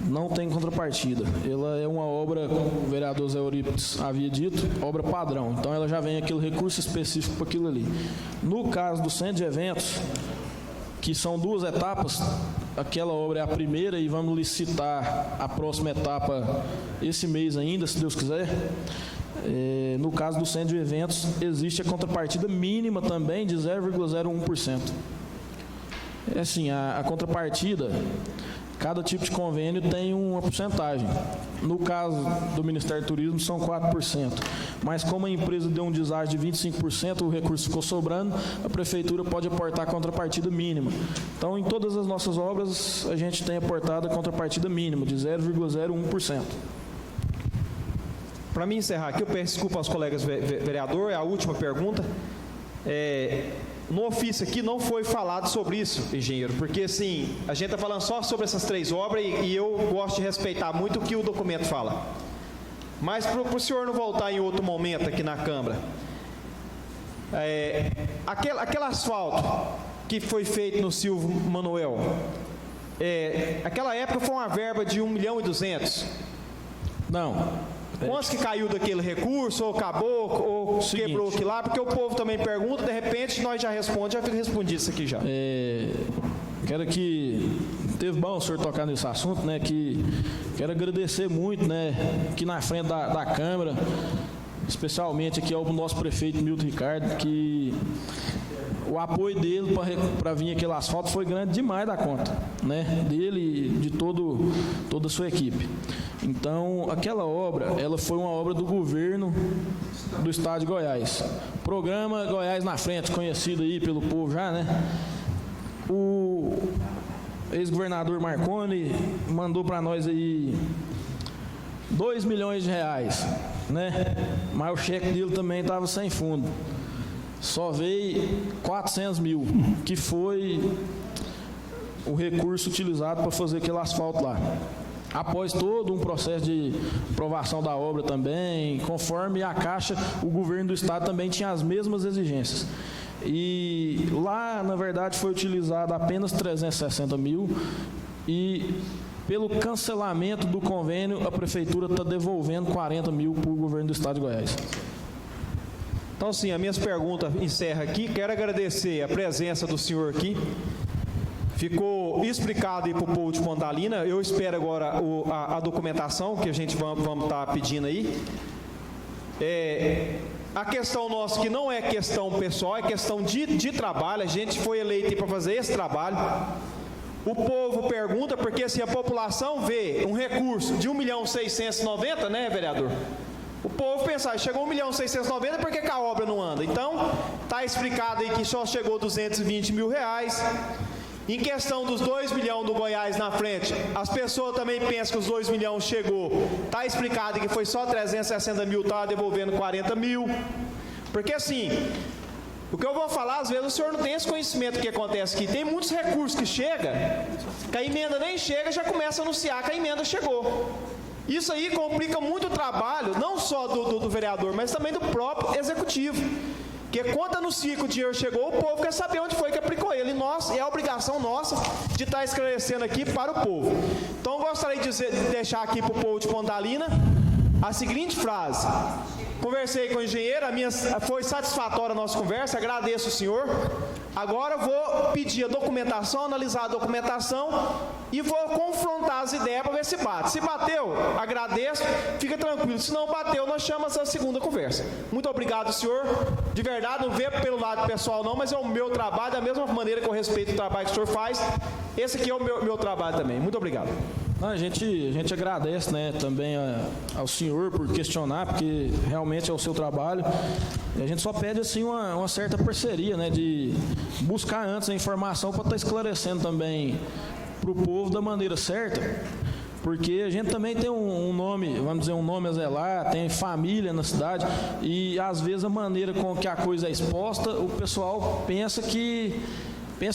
não tem contrapartida. Ela é uma obra, como o vereador Zé Eurípides havia dito, obra padrão. Então ela já vem aquele recurso específico para aquilo ali. No caso do centro de eventos, que são duas etapas, aquela obra é a primeira e vamos licitar a próxima etapa esse mês ainda, se Deus quiser. No caso do centro de eventos, existe a contrapartida mínima também de 0,01%. É assim, a contrapartida, cada tipo de convênio tem uma porcentagem. No caso do Ministério do Turismo, são 4%. Mas como a empresa deu um deságio de 25%, o recurso ficou sobrando, a Prefeitura pode aportar a contrapartida mínima. Então, em todas as nossas obras, a gente tem aportado a contrapartida mínima, de 0,01%. Para mim encerrar aqui, eu peço desculpa aos colegas vereador, é a última pergunta. No ofício aqui não foi falado sobre isso, engenheiro, porque assim, a gente está falando só sobre essas três obras e eu gosto de respeitar muito o que o documento fala. Mas para o senhor não voltar em outro momento aqui na Câmara, aquele asfalto que foi feito no Silvio Manuel, aquela época foi uma verba de 1.200.000. Não. Quantos que caiu daquele recurso, ou acabou, ou quebrou aquilo lá? Porque o povo também pergunta, de repente nós já respondemos, já fica respondido isso aqui já. Quero que teve bom o senhor tocar nesse assunto, né? Que quero agradecer muito, né? Aqui na frente da Câmara, especialmente aqui ao nosso prefeito Milton Ricardo, que o apoio dele para vir aquele asfalto foi grande demais da conta, né? Dele e de toda a sua equipe. Então, aquela obra, ela foi uma obra do governo do estado de Goiás. Programa Goiás na Frente, conhecido aí pelo povo já, né? O ex-governador Marconi mandou para nós aí 2 milhões de reais, né? Mas o cheque dele também estava sem fundo. Só veio 400 mil, que foi o recurso utilizado para fazer aquele asfalto lá. Após todo um processo de aprovação da obra também, conforme a Caixa, o governo do estado também tinha as mesmas exigências. E lá, na verdade, foi utilizado apenas 360 mil e pelo cancelamento do convênio, a Prefeitura está devolvendo 40 mil para o governo do estado de Goiás. Então, sim, a minha pergunta encerra aqui. Quero agradecer a presença do senhor aqui. Ficou explicado aí para o povo de Pontalina. Eu espero agora a documentação que a gente vamos estar pedindo aí. A questão nossa, que não é questão pessoal, é questão de trabalho. A gente foi eleito para fazer esse trabalho. O povo pergunta, porque assim, a população vê um recurso de 1.690.000, né, vereador? O povo pensa, chegou 1.690.000, por que a obra não anda? Então, está explicado aí que só chegou 220 mil reais. Em questão dos 2 milhões do Goiás na frente, as pessoas também pensam que os 2 milhões chegou. Está explicado que foi só 360 mil, está devolvendo 40 mil. Porque assim, o que eu vou falar, às vezes o senhor não tem esse conhecimento do que acontece aqui. Tem muitos recursos que chegam, que a emenda nem chega, já começa a anunciar que a emenda chegou. Isso aí complica muito o trabalho, não só do vereador, mas também do próprio executivo. Porque quando anuncia que o dinheiro chegou, o povo quer saber onde foi que aplicou ele. E nós, é a obrigação nossa de estar esclarecendo aqui para o povo. Então, eu gostaria de deixar aqui para o povo de Pontalina a seguinte frase. Conversei com o engenheiro, foi satisfatória a nossa conversa, agradeço o senhor. Agora eu vou pedir a documentação, analisar a documentação e vou confrontar as ideias para ver se bate. Se bateu, agradeço, fica tranquilo. Se não bateu, nós chamamos a segunda conversa. Muito obrigado, senhor. De verdade, não vê pelo lado pessoal não, mas é o meu trabalho, da mesma maneira que eu respeito o trabalho que o senhor faz. Esse aqui é o meu trabalho também. Muito obrigado. A gente agradece, né, também ao senhor por questionar, porque realmente é o seu trabalho. E a gente só pede assim uma certa parceria, né, de buscar antes a informação para estar esclarecendo também para o povo da maneira certa, porque a gente também tem um nome, vamos dizer, um nome a zelar, tem família na cidade, e às vezes a maneira com que a coisa é exposta, o pessoal pensa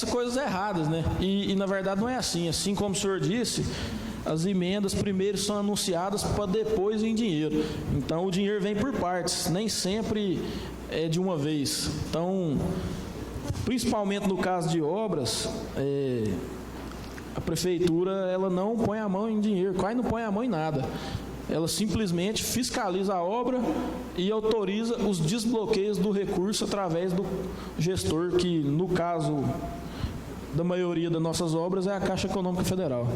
coisas erradas, né? E na verdade não é assim. Assim como o senhor disse, as emendas primeiro são anunciadas para depois em dinheiro. Então o dinheiro vem por partes, nem sempre é de uma vez. Então, principalmente no caso de obras, a prefeitura ela não põe a mão em dinheiro, quase não põe a mão em nada. Ela simplesmente fiscaliza a obra e autoriza os desbloqueios do recurso através do gestor, que no caso da maioria das nossas obras é a Caixa Econômica Federal.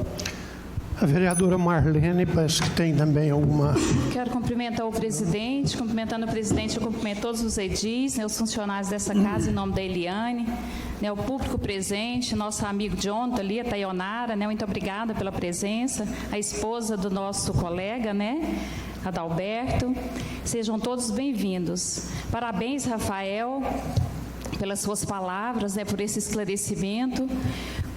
A vereadora Marlene parece que tem também alguma... Quero cumprimentar o presidente. Cumprimentando o presidente, eu cumprimento todos os edis, né, os funcionários dessa casa, em nome da Eliane, né, o público presente, nosso amigo Jonathan ali, a Taionara, né, muito obrigada pela presença, a esposa do nosso colega, né, Adalberto. Sejam todos bem-vindos. Parabéns, Rafael, pelas suas palavras, né, por esse esclarecimento,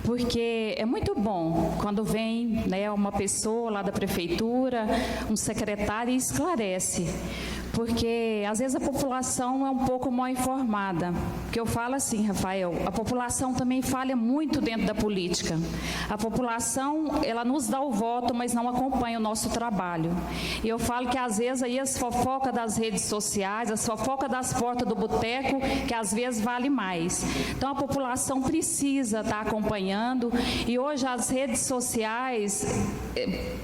porque é muito bom quando vem, né, uma pessoa lá da prefeitura, um secretário, e esclarece. Porque, às vezes, a população é um pouco mal informada. Porque eu falo assim, Rafael, a população também falha muito dentro da política. A população, ela nos dá o voto, mas não acompanha o nosso trabalho. E eu falo que, às vezes, aí as fofocas das redes sociais, as fofocas das portas do boteco, que às vezes vale mais. Então, a população precisa estar acompanhando. E hoje as redes sociais,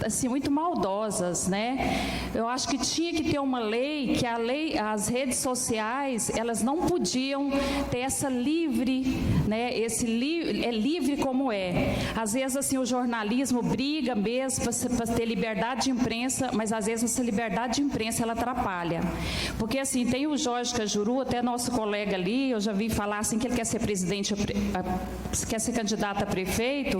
assim, muito maldosas, né? Eu acho que tinha que ter uma lei, que as redes sociais, elas não podiam ter essa livre, né, é livre como é. Às vezes, assim, o jornalismo briga mesmo para ter liberdade de imprensa, mas às vezes essa liberdade de imprensa, ela atrapalha. Porque, assim, tem o Jorge Cajuru, até nosso colega ali, eu já vi falar assim que ele quer ser presidente, quer ser candidato a prefeito,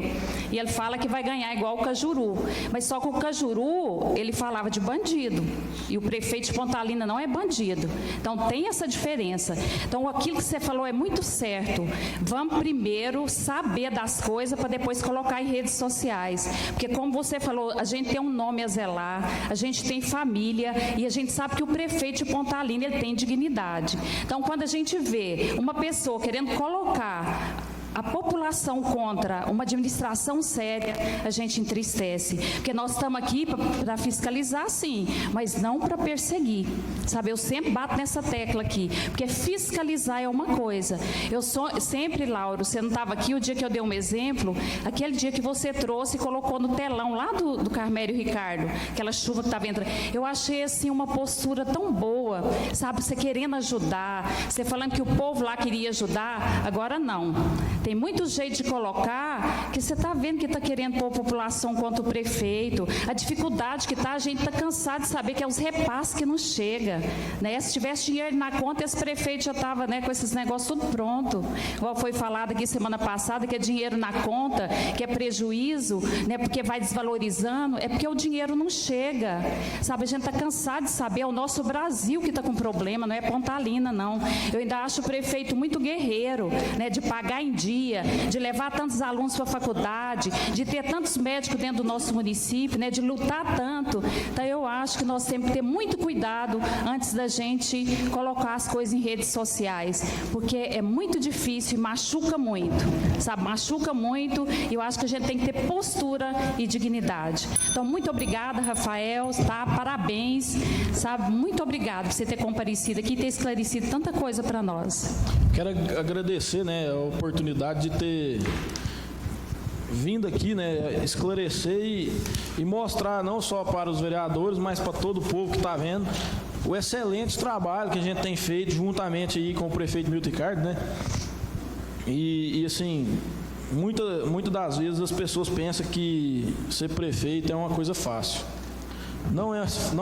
e ele fala que vai ganhar igual o Cajuru. Mas só que o Cajuru, ele falava de bandido, e o prefeito de Pontalina não é bandido. Então, tem essa diferença. Então, aquilo que você falou é muito certo. Vamos primeiro saber das coisas para depois colocar em redes sociais. Porque, como você falou, a gente tem um nome a zelar, a gente tem família e a gente sabe que o prefeito de Pontalina, ele tem dignidade. Então, quando a gente vê uma pessoa querendo colocar a população contra uma administração séria, a gente entristece. Porque nós estamos aqui para fiscalizar, sim, mas não para perseguir. Sabe, eu sempre bato nessa tecla aqui, porque fiscalizar é uma coisa. Sempre, Lauro, você não estava aqui o dia que eu dei um exemplo, aquele dia que você trouxe e colocou no telão lá do Carmério Ricardo, aquela chuva que estava entrando. Eu achei, assim, uma postura tão boa, sabe, você querendo ajudar, você falando que o povo lá queria ajudar, agora não. Tem muito jeito de colocar que você está vendo que está querendo pôr a população contra o prefeito. A dificuldade que está, a gente está cansado de saber que é os repasses que não chegam. Né? Se tivesse dinheiro na conta, esse prefeito já estava, né, com esses negócios tudo pronto. Igual foi falado aqui semana passada, que é dinheiro na conta, que é prejuízo, né, porque vai desvalorizando, é porque o dinheiro não chega. Sabe, a gente está cansado de saber, é o nosso Brasil que está com problema, não é Pontalina, não. Eu ainda acho o prefeito muito guerreiro, né, de pagar em dia. dia, de levar tantos alunos para a faculdade, de ter tantos médicos dentro do nosso município, né, de lutar tanto. Então, eu acho que nós temos que ter muito cuidado antes da gente colocar as coisas em redes sociais, porque é muito difícil e machuca muito, sabe? Machuca muito, e eu acho que a gente tem que ter postura e dignidade. Então, muito obrigada, Rafael, tá? Parabéns, sabe? Muito obrigada por você ter comparecido aqui e ter esclarecido tanta coisa para nós. Quero agradecer, né, a oportunidade de ter vindo aqui, né, esclarecer e mostrar não só para os vereadores, mas para todo o povo que está vendo o excelente trabalho que a gente tem feito juntamente aí com o prefeito Milton Ricardo, né? E assim, muitas das vezes as pessoas pensam que ser prefeito é uma coisa fácil. Não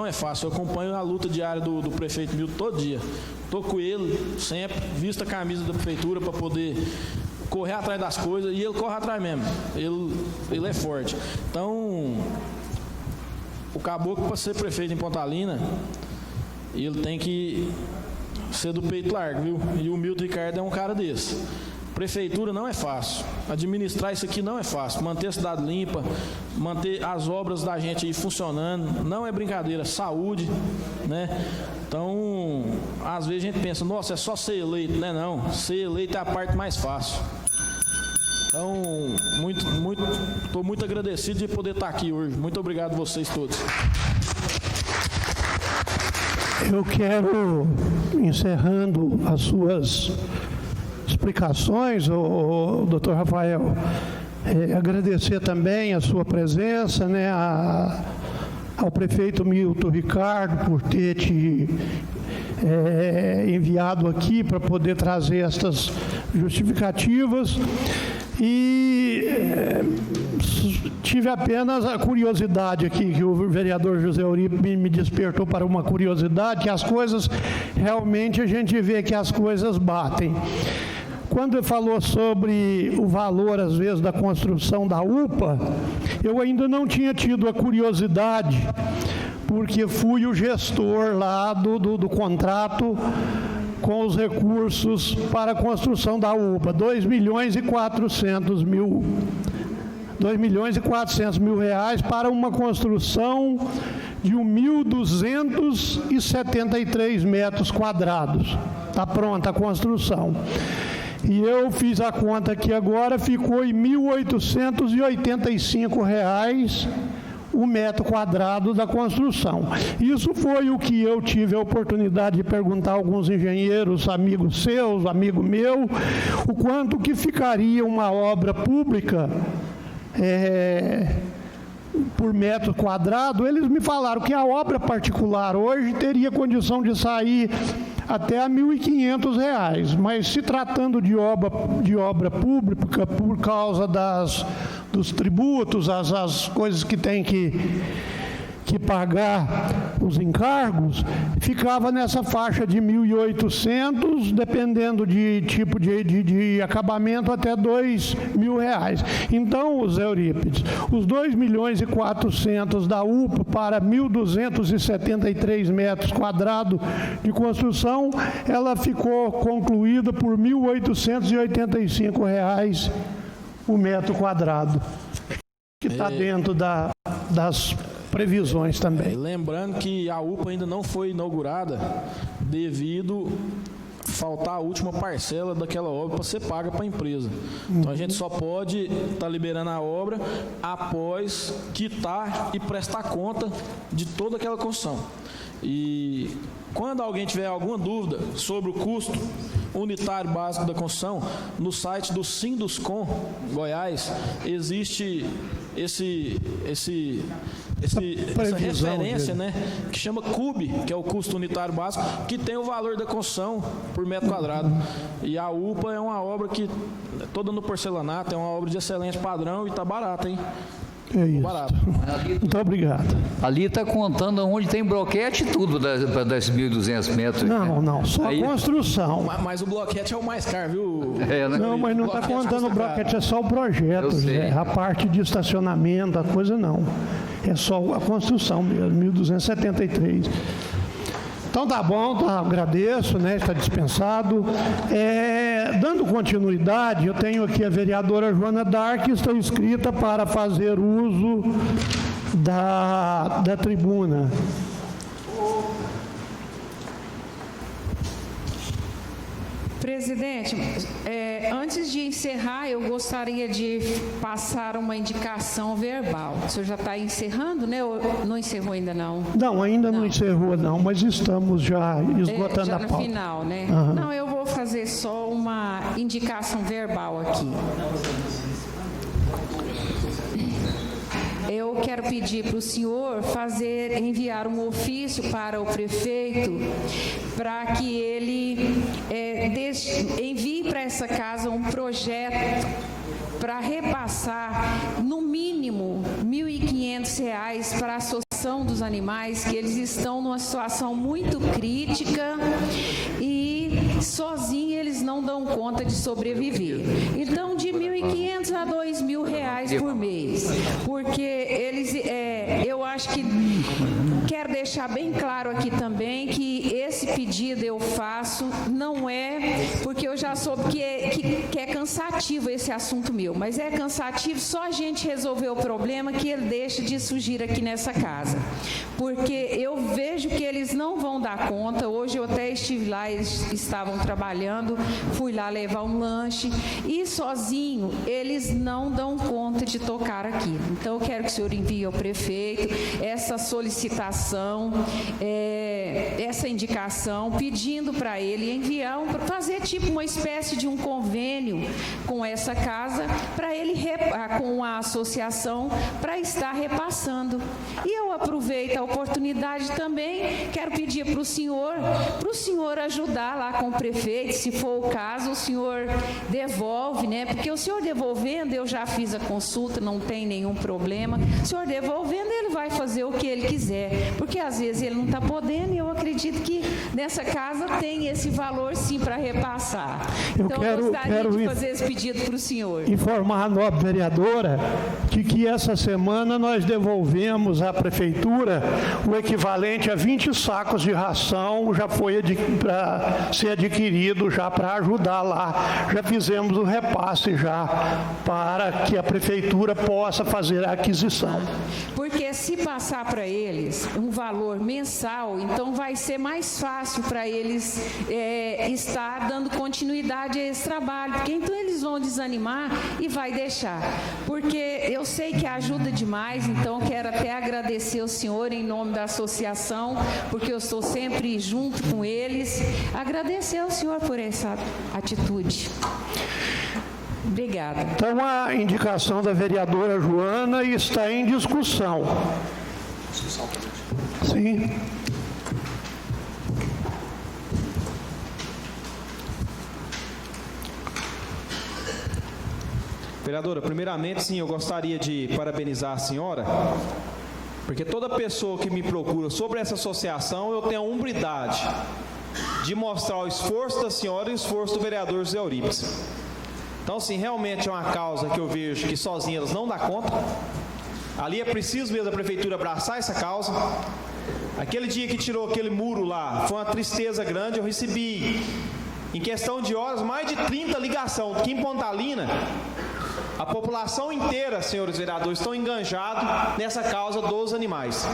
é fácil. Eu acompanho a luta diária do prefeito Milton todo dia. Estou com ele sempre, visto a camisa da prefeitura para poder correr atrás das coisas, e ele corre atrás mesmo. Ele é forte. Então, o caboclo, para ser prefeito em Pontalina, ele tem que ser do peito largo, viu? E o Milton Ricardo é um cara desse. Prefeitura não é fácil. Administrar isso aqui não é fácil. Manter a cidade limpa, manter as obras da gente aí funcionando, não é brincadeira. Saúde, né? Então, às vezes a gente pensa, nossa, é só ser eleito, né? Não, ser eleito é a parte mais fácil. Então, estou muito agradecido de poder estar aqui hoje. Muito obrigado a vocês todos. Eu quero, encerrando as suas explicações, o doutor Rafael, agradecer também a sua presença, né, ao prefeito Milton Ricardo por ter te enviado aqui para poder trazer estas justificativas. E tive apenas a curiosidade aqui, que o vereador José Eurípides me despertou para uma curiosidade, que as coisas, realmente a gente vê que as coisas batem. Quando ele falou sobre o valor, às vezes, da construção da UPA, eu ainda não tinha tido a curiosidade, porque fui o gestor lá do contrato com os recursos para a construção da UPA, 2.400.000 reais para uma construção de 1.273 metros quadrados. Está pronta a construção. E eu fiz a conta aqui agora, ficou em R$ 1.885 o metro quadrado da construção. Isso foi o que eu tive a oportunidade de perguntar a alguns engenheiros, amigos seus, amigo meu, o quanto que ficaria uma obra pública por metro quadrado. Eles me falaram que a obra particular hoje teria condição de sair até a R$ 1.500, mas se tratando de obra pública, por causa dos tributos, as coisas que tem que pagar, os encargos, ficava nessa faixa de 1.800, dependendo de tipo de acabamento, até R$ 2.000. Então, Zé Eurípides, os 2.400.000 da UPA para 1.273 metros quadrados de construção, ela ficou concluída por R$ 1.885 o metro quadrado, que está dentro das previsões também. Lembrando que a UPA ainda não foi inaugurada devido faltar a última parcela daquela obra para ser paga para a empresa. Então a gente só pode estar liberando a obra após quitar e prestar conta de toda aquela construção. E quando alguém tiver alguma dúvida sobre o custo unitário básico da construção, no site do Sinduscom Goiás existe essa referência, né, que chama CUB, que é o custo unitário básico, que tem o valor da construção por metro quadrado. E a UPA é uma obra que toda no porcelanato, é uma obra de excelente padrão e está barata, hein? É isso. Barato. Muito obrigado. Ali está contando onde tem bloquete e tudo das 1.200 metros. Não, só a construção. Mas o bloquete é o mais caro, viu? Né? Não, mas não está contando o bloquete, é só o projeto, Zé. A parte de estacionamento, a coisa não. É só a construção mesmo, 1.273. Então tá bom, agradeço, né, está dispensado. Dando continuidade, eu tenho aqui a vereadora Joana Dark, que está inscrita para fazer uso da tribuna. Presidente, antes de encerrar, eu gostaria de passar uma indicação verbal. O senhor já está encerrando, né? Ou não encerrou ainda, não? Não, ainda não encerrou, não, mas estamos já esgotando já a pauta. no final, né? Uhum. Não, eu vou fazer só uma indicação verbal aqui. Eu quero pedir para o senhor enviar um ofício para o prefeito, para que ele envie para essa casa um projeto para repassar, no mínimo, R$ 1.500 para a Associação dos Animais, que eles estão numa situação muito crítica e sozinhos eles não dão conta de sobreviver. Então, de R$ 1.500 a R$ 2.000 por mês, porque eles, eu acho que quero deixar bem claro aqui também que esse pedido eu faço não é porque eu já soube que é cansativo esse assunto meu, mas é cansativo só a gente resolver o problema que ele deixa de surgir aqui nessa casa, porque eu vejo que eles não vão dar conta. Hoje eu até estive lá, eles estavam trabalhando, fui lá levar um lanche e sozinho eles não dão conta de tocar aquilo. Então eu quero que o senhor envie ao prefeito essa solicitação, essa indicação, pedindo para ele enviar, fazer tipo uma espécie de um convênio com essa casa, para ele, com a associação, para estar repassando. E eu aproveito a oportunidade também, quero pedir para o senhor ajudar lá com o prefeito, se for o caso, o senhor devolve, né? Porque o senhor devolvendo, eu já fiz a consulta, não tem nenhum problema. O senhor devolvendo, ele vai fazer o que ele quiser, porque às vezes ele não está podendo, e eu acredito que nessa casa tem esse valor sim para repassar. Então eu gostaria de fazer esse pedido para o senhor. Informar a nossa vereadora que essa semana nós devolvemos à prefeitura o equivalente a 20 sacos de ração, já foi para ser adquirido já para ajudar lá. Já fizemos o repasse já para que a prefeitura possa fazer a aquisição. Porque se passar para eles um valor mensal, então vai ser mais fácil para eles estar dando continuidade a esse trabalho, porque então eles vão desanimar e vai deixar. Porque eu sei que ajuda demais, então quero até agradecer ao senhor em nome da associação, porque eu estou sempre junto com eles. Agradecer ao senhor por essa atitude. Obrigada. Então, a indicação da vereadora Joana está em discussão. Sim. Vereadora, primeiramente, sim, eu gostaria de parabenizar a senhora, porque toda pessoa que me procura sobre essa associação, eu tenho a hombridade de mostrar o esforço da senhora e o esforço do vereador José Eurípides. Então, sim, realmente é uma causa que eu vejo que sozinha elas não dão conta. Ali é preciso mesmo a prefeitura abraçar essa causa. Aquele dia que tirou aquele muro lá, foi uma tristeza grande. Eu recebi, em questão de horas, mais de 30 ligações. Aqui em Pontalina, a população inteira, senhores vereadores, estão enganjados nessa causa dos animais.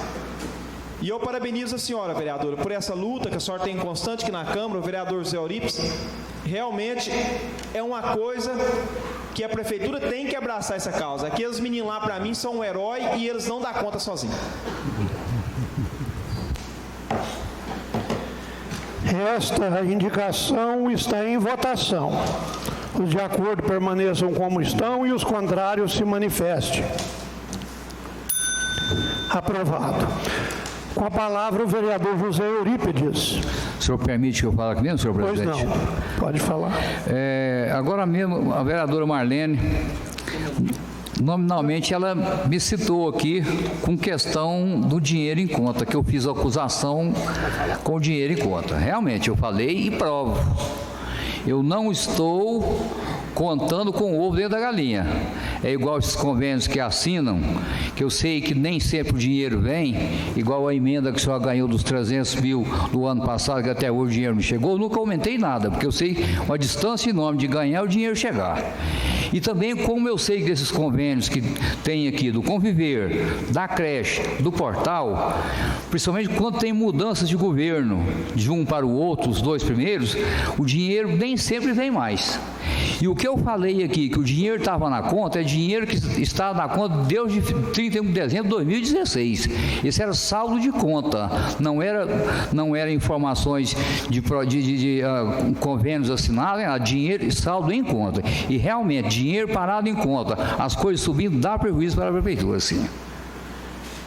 E eu parabenizo a senhora, vereadora, por essa luta que a senhora tem constante aqui na Câmara, o vereador José Eurípides. Realmente é uma coisa que a prefeitura tem que abraçar essa causa. Aqueles meninos lá, para mim, são um herói e eles não dão conta sozinhos. Esta indicação está em votação. Os de acordo permaneçam como estão e os contrários se manifestem. Aprovado. Com a palavra o vereador José Eurípides. O senhor permite que eu fale aqui mesmo, senhor presidente? Pois não, pode falar. Agora mesmo, a vereadora Marlene, nominalmente, ela me citou aqui com questão do dinheiro em conta, que eu fiz a acusação com o dinheiro em conta. Realmente, eu falei e provo. Eu não estou contando com o ovo dentro da galinha. é igual esses convênios que assinam, que eu sei que nem sempre o dinheiro vem, igual a emenda que o senhor ganhou dos 300 mil do ano passado, que até hoje o dinheiro não chegou. Eu nunca aumentei nada, porque eu sei uma distância enorme de ganhar e o dinheiro chegar. E também, como eu sei desses convênios que tem aqui, do Conviver, da creche, do portal, principalmente quando tem mudanças de governo, de um para o outro, os dois primeiros, o dinheiro nem sempre vem mais. E o que eu falei aqui, que o dinheiro estava na conta, é dinheiro que está na conta desde 31 de dezembro de 2016. Esse era saldo de conta, não era informações de convênios assinados, era dinheiro e saldo em conta. E realmente, dinheiro parado em conta, as coisas subindo, dá prejuízo para a prefeitura, sim.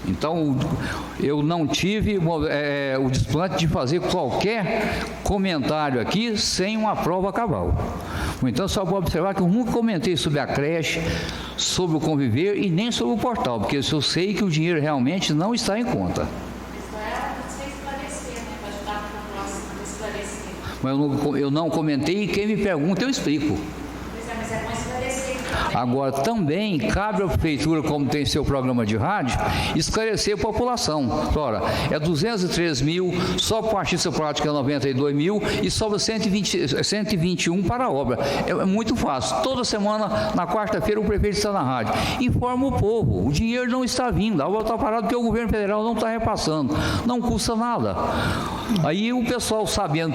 Então, eu não tive o desplante de fazer qualquer comentário aqui sem uma prova cabal. Então, só vou observar que eu nunca comentei sobre a creche, sobre o Conviver e nem sobre o portal, porque eu sei que o dinheiro realmente não está em conta. Isso é para você esclarecer, né? Para ajudar a população a esclarecer. Mas eu não comentei e quem me pergunta eu explico. Pois é, mas é bom esclarecer. Agora, também cabe à prefeitura, como tem seu programa de rádio, esclarecer a população. Ora, é 203 mil, só para a artista prática é 92 mil e sobra 121 para a obra. É muito fácil. Toda semana, na quarta-feira, o prefeito está na rádio. Informa o povo, o dinheiro não está vindo, a obra está parada porque o governo federal não está repassando. Não custa nada. Aí o pessoal, sabendo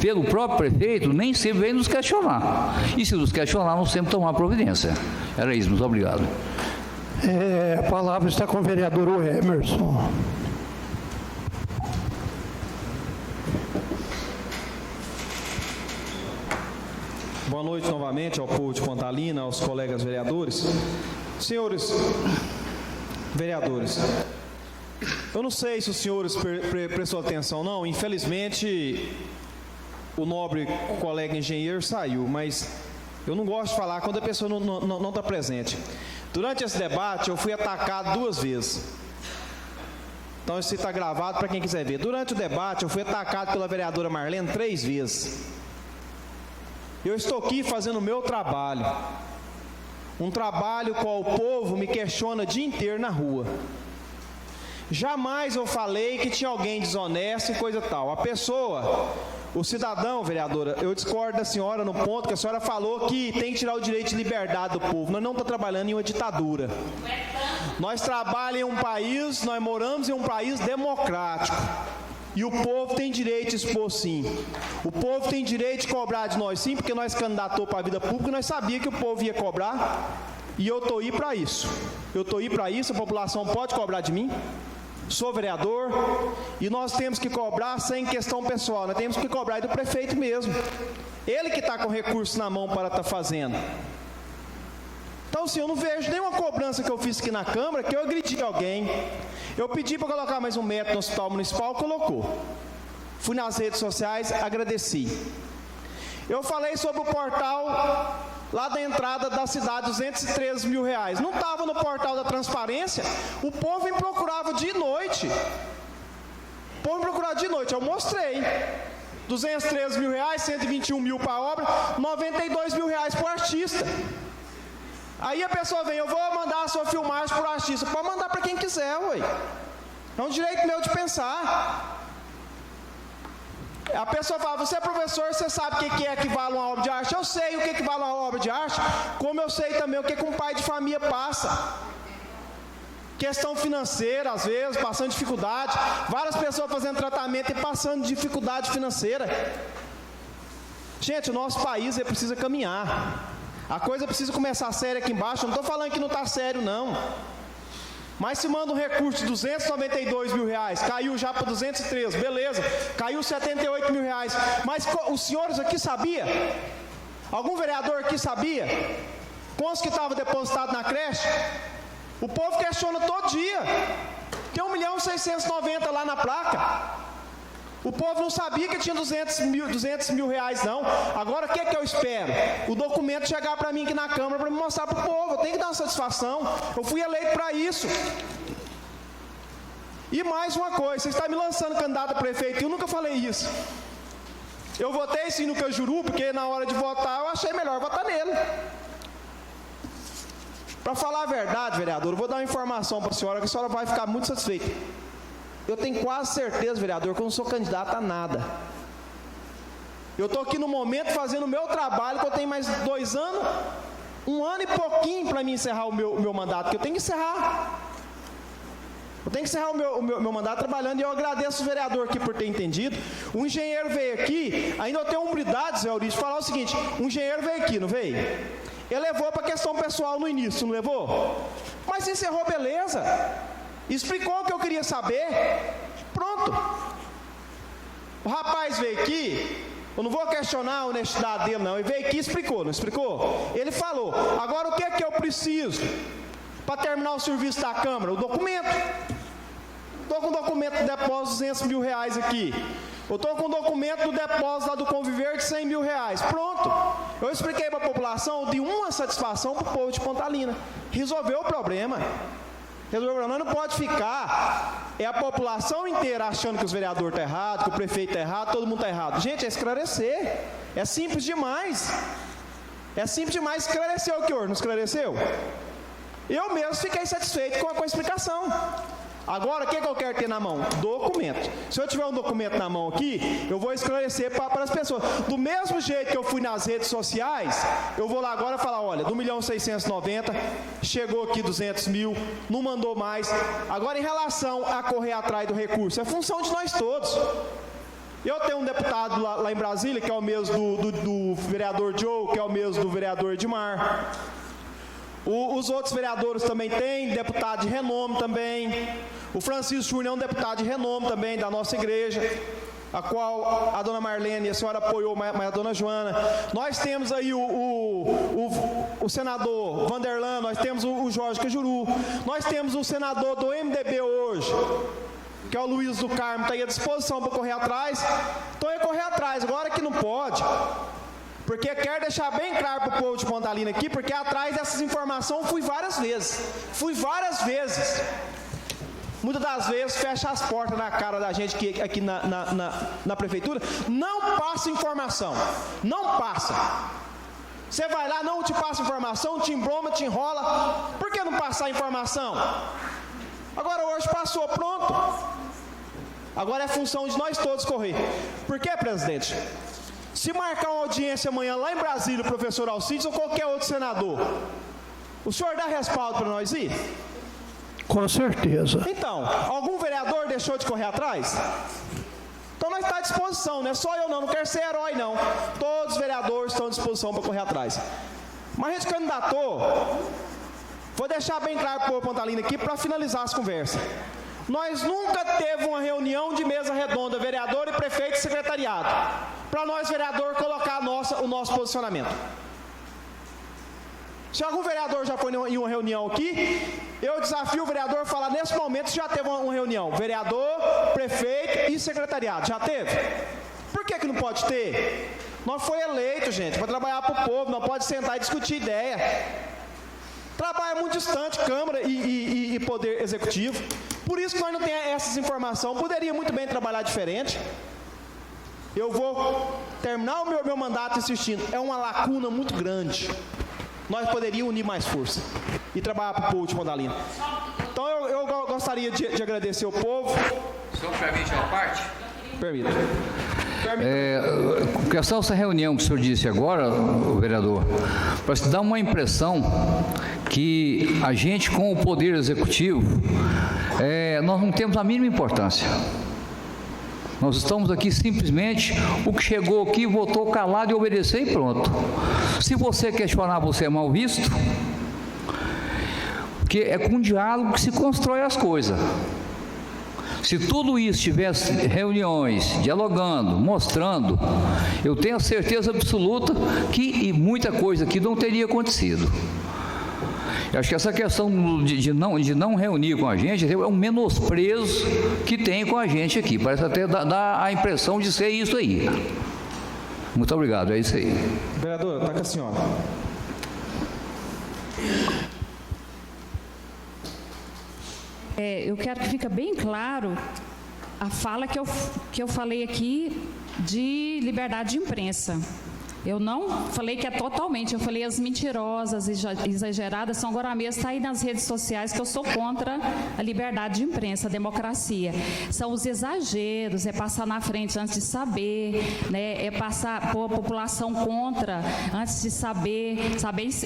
pelo próprio prefeito, nem sempre vem nos questionar. E se nos questionar, nós sempre tomar providência. Era isso, muito obrigado. A palavra está com o vereador Emerson. Boa noite novamente ao povo de Pontalina, aos colegas vereadores. Senhores vereadores, eu não sei se os senhores prestou atenção, não. Infelizmente, o nobre colega engenheiro saiu, mas eu não gosto de falar quando a pessoa não está presente. Durante esse debate, eu fui atacado 2 vezes. Então, isso está gravado para quem quiser ver. Durante o debate, eu fui atacado pela vereadora Marlene 3 vezes. Eu estou aqui fazendo o meu trabalho. Um trabalho qual o povo me questiona o dia inteiro na rua. Jamais eu falei que tinha alguém desonesto e coisa tal. A pessoa, o cidadão, vereadora, eu discordo da senhora no ponto que a senhora falou que tem que tirar o direito de liberdade do povo. Nós não estamos trabalhando em uma ditadura. Nós trabalhamos em um país, nós moramos em um país democrático. E o povo tem direito de expor, sim. O povo tem direito de cobrar de nós, sim, porque nós candidatou para a vida pública, nós sabíamos que o povo ia cobrar. E eu estou aí para isso. Eu estou aí para isso, a população pode cobrar de mim. Sou vereador e nós temos que cobrar sem questão pessoal, nós temos que cobrar do prefeito mesmo. Ele que está com recurso na mão para estar fazendo. Então, assim, eu não vejo nenhuma cobrança que eu fiz aqui na Câmara que eu agredi alguém. Eu pedi para colocar mais 1 metro no hospital municipal, colocou. Fui nas redes sociais, agradeci. Eu falei sobre o portal lá da entrada da cidade, 213 mil reais. Não estava no portal da transparência. O povo me procurava de noite. O povo me procurava de noite, eu mostrei. 213 mil reais, 121 mil para a obra, 92 mil reais para o artista. Aí a pessoa vem, eu vou mandar a sua filmagem para o artista. Pode mandar para quem quiser, ué. É um direito meu de pensar. A pessoa fala, você é professor, você sabe o que é que vale uma obra de arte? Eu sei o que vale uma obra de arte, como eu sei também o que um pai de família passa. Questão financeira, às vezes, passando dificuldade. Várias pessoas fazendo tratamento e passando dificuldade financeira. Gente, o nosso país precisa caminhar. A coisa precisa começar séria aqui embaixo. Eu não estou falando que não está sério, não. Mas se manda um recurso de 292 mil reais, caiu já para 213, beleza, caiu 78 mil reais. Mas os senhores aqui sabiam? Algum vereador aqui sabia? Quantos que estavam depositados na creche? O povo questiona todo dia. Tem 1.690.000 lá na placa. O povo não sabia que tinha 200 mil reais, não. Agora, o que eu espero? O documento chegar para mim aqui na Câmara para me mostrar para o povo. Eu tenho que dar uma satisfação. Eu fui eleito para isso. E mais uma coisa, você está me lançando candidato a prefeito, eu nunca falei isso. Eu votei sim no Cajuru, porque na hora de votar eu achei melhor votar nele. Para falar a verdade, vereador, eu vou dar uma informação para a senhora, que a senhora vai ficar muito satisfeita. Eu tenho quase certeza, vereador, que eu não sou candidato a nada. Eu estou aqui no momento fazendo o meu trabalho, que eu tenho mais 2 anos, 1 ano e pouquinho para mim encerrar o meu mandato, que eu tenho que encerrar. Eu tenho que encerrar o meu mandato trabalhando, e eu agradeço o vereador aqui por ter entendido. O engenheiro veio aqui, ainda eu tenho a humildade, Zé Eurídio, de falar o seguinte: o engenheiro veio aqui, não veio? Ele levou para a questão pessoal no início, não levou? Mas encerrou, beleza. Explicou o que eu queria saber. Pronto. O rapaz veio aqui, eu não vou questionar a honestidade dele, não. Ele veio aqui e explicou, não explicou? Ele falou: agora o que é que eu preciso para terminar o serviço da Câmara? O documento. Estou com o documento do depósito de R$200 mil aqui. Eu estou com o documento do depósito lá do Conviver de R$100 mil. Pronto. Eu expliquei para a população, de uma satisfação para o povo de Pontalina. Resolveu o problema. Nós não pode ficar a população inteira achando que os vereadores estão errados, que o prefeito está errado, todo mundo está errado. Gente, é esclarecer. É simples demais. É simples demais. Esclareceu o que hoje? Não esclareceu? Eu mesmo fiquei satisfeito com a explicação. Agora, o que eu quero ter na mão? Documento. Se eu tiver um documento na mão aqui, eu vou esclarecer para as pessoas. Do mesmo jeito que eu fui nas redes sociais, eu vou lá agora e falar: olha, do 1.690.000, chegou aqui 200 mil, não mandou mais. Agora, em relação a correr atrás do recurso, é função de nós todos. Eu tenho um deputado lá em Brasília, que é o mesmo do vereador Joe, que é o mesmo do vereador Edmar. Os outros vereadores também têm, deputado de renome também. O Francisco Júnior é um deputado de renome também da nossa igreja, a qual a dona Marlene e a senhora apoiou, mas a dona Joana. Nós temos aí o senador Vanderlan, nós temos o Jorge Cajuru, nós temos o senador do MDB hoje, que é o Luiz do Carmo, está aí à disposição para correr atrás. Então é correr atrás, agora que não pode. Porque quero deixar bem claro para o povo de Pontalina aqui, porque atrás dessas informações fui várias vezes. Muitas das vezes fecha as portas na cara da gente aqui na prefeitura. Não passa informação. Não passa. Você vai lá, não te passa informação, te embroma, te enrola. Por que não passar a informação? Agora hoje passou, pronto. Agora é função de nós todos correr. Por quê, presidente? Se marcar uma audiência amanhã lá em Brasília, o professor Alcides ou qualquer outro senador, o senhor dá respaldo para nós ir? Com certeza. Então, algum vereador deixou de correr atrás? Então nós estamos à disposição, não é só eu não quero ser herói não. Todos os vereadores estão à disposição para correr atrás. Mas a gente candidatou, vou deixar bem claro para o povo Pontalina aqui para finalizar as conversas. Nós nunca teve uma reunião de mesa redonda, vereador e prefeito e secretariado, para nós, vereador, colocar o nosso posicionamento. Se algum vereador já foi em uma reunião aqui, eu desafio o vereador a falar nesse momento se já teve uma reunião. Vereador, prefeito e secretariado. Já teve? Por que não pode ter? Nós foi eleito, gente, para trabalhar para o povo, não pode sentar e discutir ideia. Trabalho é muito distante, Câmara e Poder Executivo. Por isso que nós não temos essas informações. Poderia muito bem trabalhar diferente. Eu vou terminar o meu mandato insistindo. É uma lacuna muito grande. Nós poderíamos unir mais força e trabalhar para o povo de Pontalina. Então eu gostaria de agradecer ao povo. O senhor permite uma parte? Permita. Com questão dessa reunião que o senhor disse agora, o vereador, para se dar uma impressão que a gente com o Poder Executivo, nós não temos a mínima importância. Nós estamos aqui simplesmente, o que chegou aqui, votou calado e obedecer e pronto. Se você questionar, você é mal visto, porque é com diálogo que se constrói as coisas. Se tudo isso tivesse reuniões, dialogando, mostrando, eu tenho a certeza absoluta que muita coisa aqui não teria acontecido. Eu acho que essa questão de não reunir com a gente é um menosprezo que tem com a gente aqui. Parece até dar a impressão de ser isso aí. Muito obrigado, é isso aí. Vereador, está com a senhora. Eu quero que fique bem claro a fala que eu falei aqui de liberdade de imprensa. Eu não falei que é totalmente, eu falei as mentirosas, exageradas, são agora mesmo, está aí nas redes sociais que eu sou contra a liberdade de imprensa, a democracia. São os exageros, é passar na frente antes de saber, né? É pôr a população contra antes de saber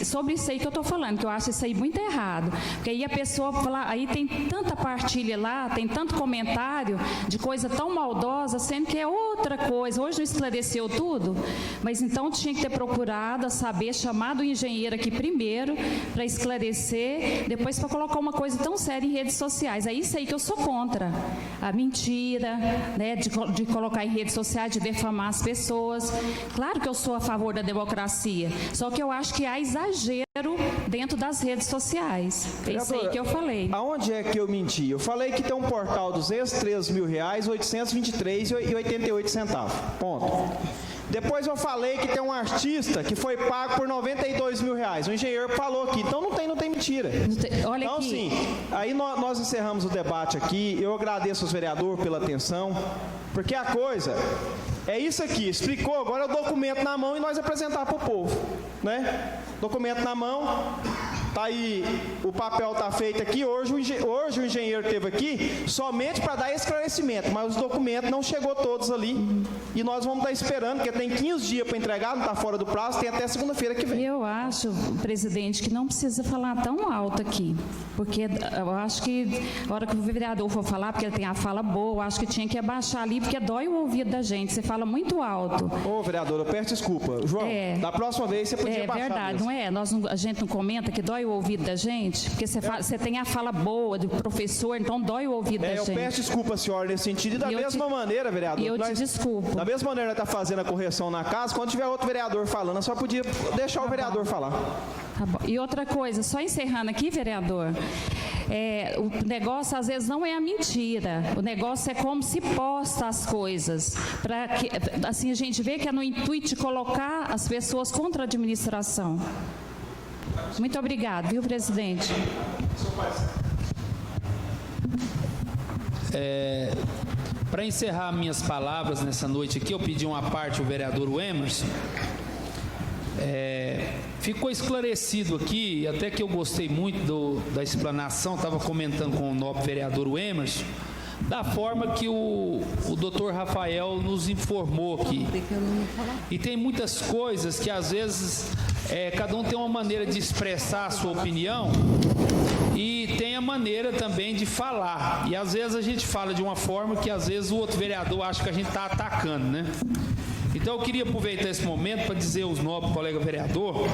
sobre isso aí que eu estou falando, que eu acho isso aí muito errado. Porque aí a pessoa fala, aí tem tanta partilha lá, tem tanto comentário de coisa tão maldosa, sendo que é outra coisa. Hoje não esclareceu tudo, mas então tinha que ter procurado saber, chamado o engenheiro aqui primeiro para esclarecer, depois para colocar uma coisa tão séria em redes sociais. É isso aí que eu sou contra. A mentira, né, de colocar em redes sociais, de defamar as pessoas. Claro que eu sou a favor da democracia, só que eu acho que há exagero dentro das redes sociais. É isso aí que eu falei. Aonde é que eu menti? Eu falei que tem um portal R$ 213.823,88. Ponto. Depois eu falei que tem um artista que foi pago por R$ 92 mil. O engenheiro falou aqui. Então não tem mentira. Olha então, aqui. Sim, aí nós encerramos o debate aqui. Eu agradeço aos vereadores pela atenção, porque a coisa é isso aqui. Explicou, agora é o documento na mão e nós apresentar para o povo, né? Documento na mão. Tá aí, o papel está feito aqui. Hoje o engenheiro esteve aqui somente para dar esclarecimento, mas os documentos não chegou todos ali. E nós vamos estar esperando, porque tem 15 dias para entregar, não está fora do prazo, tem até segunda-feira que vem. Eu acho, presidente, que não precisa falar tão alto aqui, porque eu acho que a hora que o vereador for falar, porque ele tem a fala boa, eu acho que tinha que abaixar ali, porque dói o ouvido da gente, você fala muito alto. Ô, vereador, eu peço desculpa. João, da próxima vez você podia baixar. É verdade, mesmo. não é? A gente não comenta que dói o ouvido da gente, porque você tem a fala boa do professor, então dói o ouvido da gente. Eu peço desculpa, senhora, nesse sentido, e da mesma maneira, vereador. E eu te desculpo. Da mesma maneira que está fazendo a correção na casa, quando tiver outro vereador falando, eu só podia deixar o vereador falar. Tá bom. E outra coisa, só encerrando aqui, vereador, o negócio às vezes não é a mentira, o negócio é como se posta as coisas, para que assim a gente vê que é no intuito de colocar as pessoas contra a administração. Muito obrigado, viu, presidente? Para encerrar minhas palavras nessa noite aqui, eu pedi uma parte ao vereador Emerson. Ficou esclarecido aqui, até que eu gostei muito da explanação, estava comentando com o nobre vereador Emerson, da forma que o doutor Rafael nos informou aqui. E tem muitas coisas que às vezes cada um tem uma maneira de expressar a sua opinião e tem a maneira também de falar. E às vezes a gente fala de uma forma que às vezes o outro vereador acha que a gente está atacando, né? Então eu queria aproveitar esse momento para dizer aos nobres colegas vereador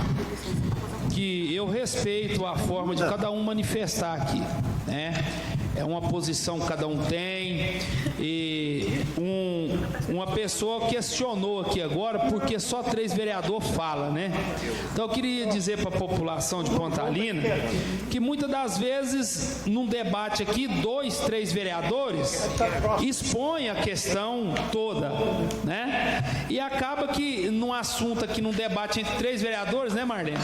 que eu respeito a forma de cada um manifestar aqui, né? É uma posição que cada um tem, e uma pessoa questionou aqui agora porque só 3 vereadores falam, né? Então eu queria dizer para a população de Pontalina que muitas das vezes num debate aqui 2, 3 vereadores expõem a questão toda, né? E acaba que num assunto aqui, num debate entre 3 vereadores, né, Marlene?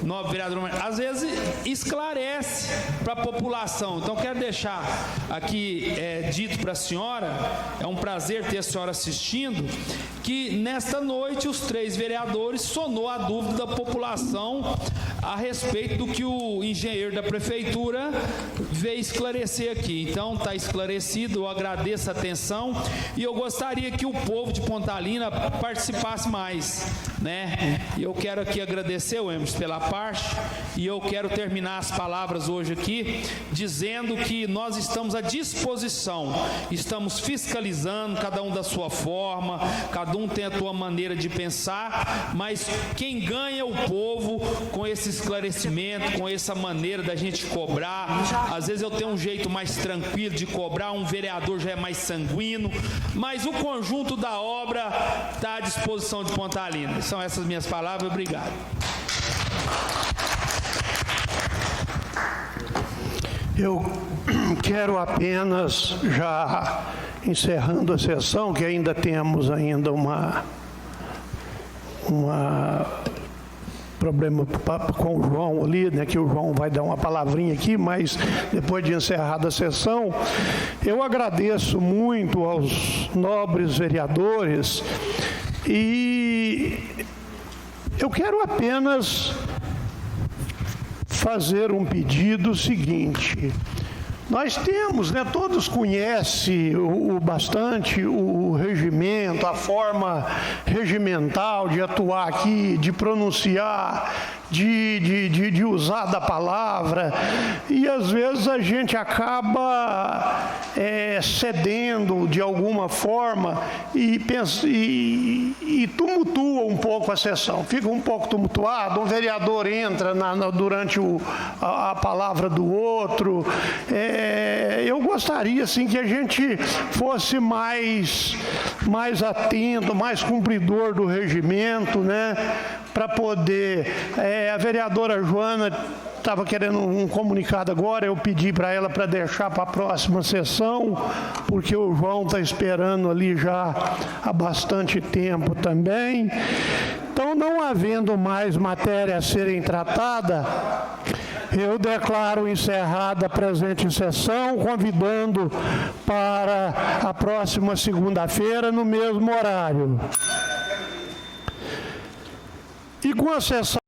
9 vereadores, às vezes esclarece para a população. Então quero deixar aqui dito para a senhora, é um prazer ter a senhora assistindo, que nesta noite os 3 vereadores sonou a dúvida da população a respeito do que o engenheiro da prefeitura veio esclarecer aqui. Então está esclarecido, eu agradeço a atenção e eu gostaria que o povo de Pontalina participasse mais, né? E eu quero aqui agradecer o Emerson pela parte, e eu quero terminar as palavras hoje aqui dizendo que nós estamos à disposição, estamos fiscalizando, cada um da sua forma, cada um tem a sua maneira de pensar, mas quem ganha é o povo com esse esclarecimento, com essa maneira da gente cobrar. Às vezes eu tenho um jeito mais tranquilo de cobrar, um vereador já é mais sanguíneo, mas o conjunto da obra está à disposição de Pontalina. São essas minhas palavras, obrigado. Eu quero apenas, já encerrando a sessão, que ainda temos ainda uma problema com o João ali, né, que o João vai dar uma palavrinha aqui, mas depois de encerrada a sessão, eu agradeço muito aos nobres vereadores e Eu quero apenas fazer um pedido seguinte. Nós temos, todos conhecem bastante o regimento, a forma regimental de atuar aqui, de pronunciar, de usar da palavra, e às vezes a gente acaba cedendo de alguma forma e tumultua um pouco a sessão, fica um pouco tumultuado, um vereador entra durante a palavra do outro. Eu gostaria assim, que a gente fosse mais atento, mais cumpridor do regimento, para poder... a vereadora Joana estava querendo um comunicado agora, eu pedi para ela para deixar para a próxima sessão, porque o João está esperando ali já há bastante tempo também. Então, não havendo mais matéria a serem tratada, eu declaro encerrada a presente sessão, convidando para a próxima segunda-feira, no mesmo horário. E com a sessão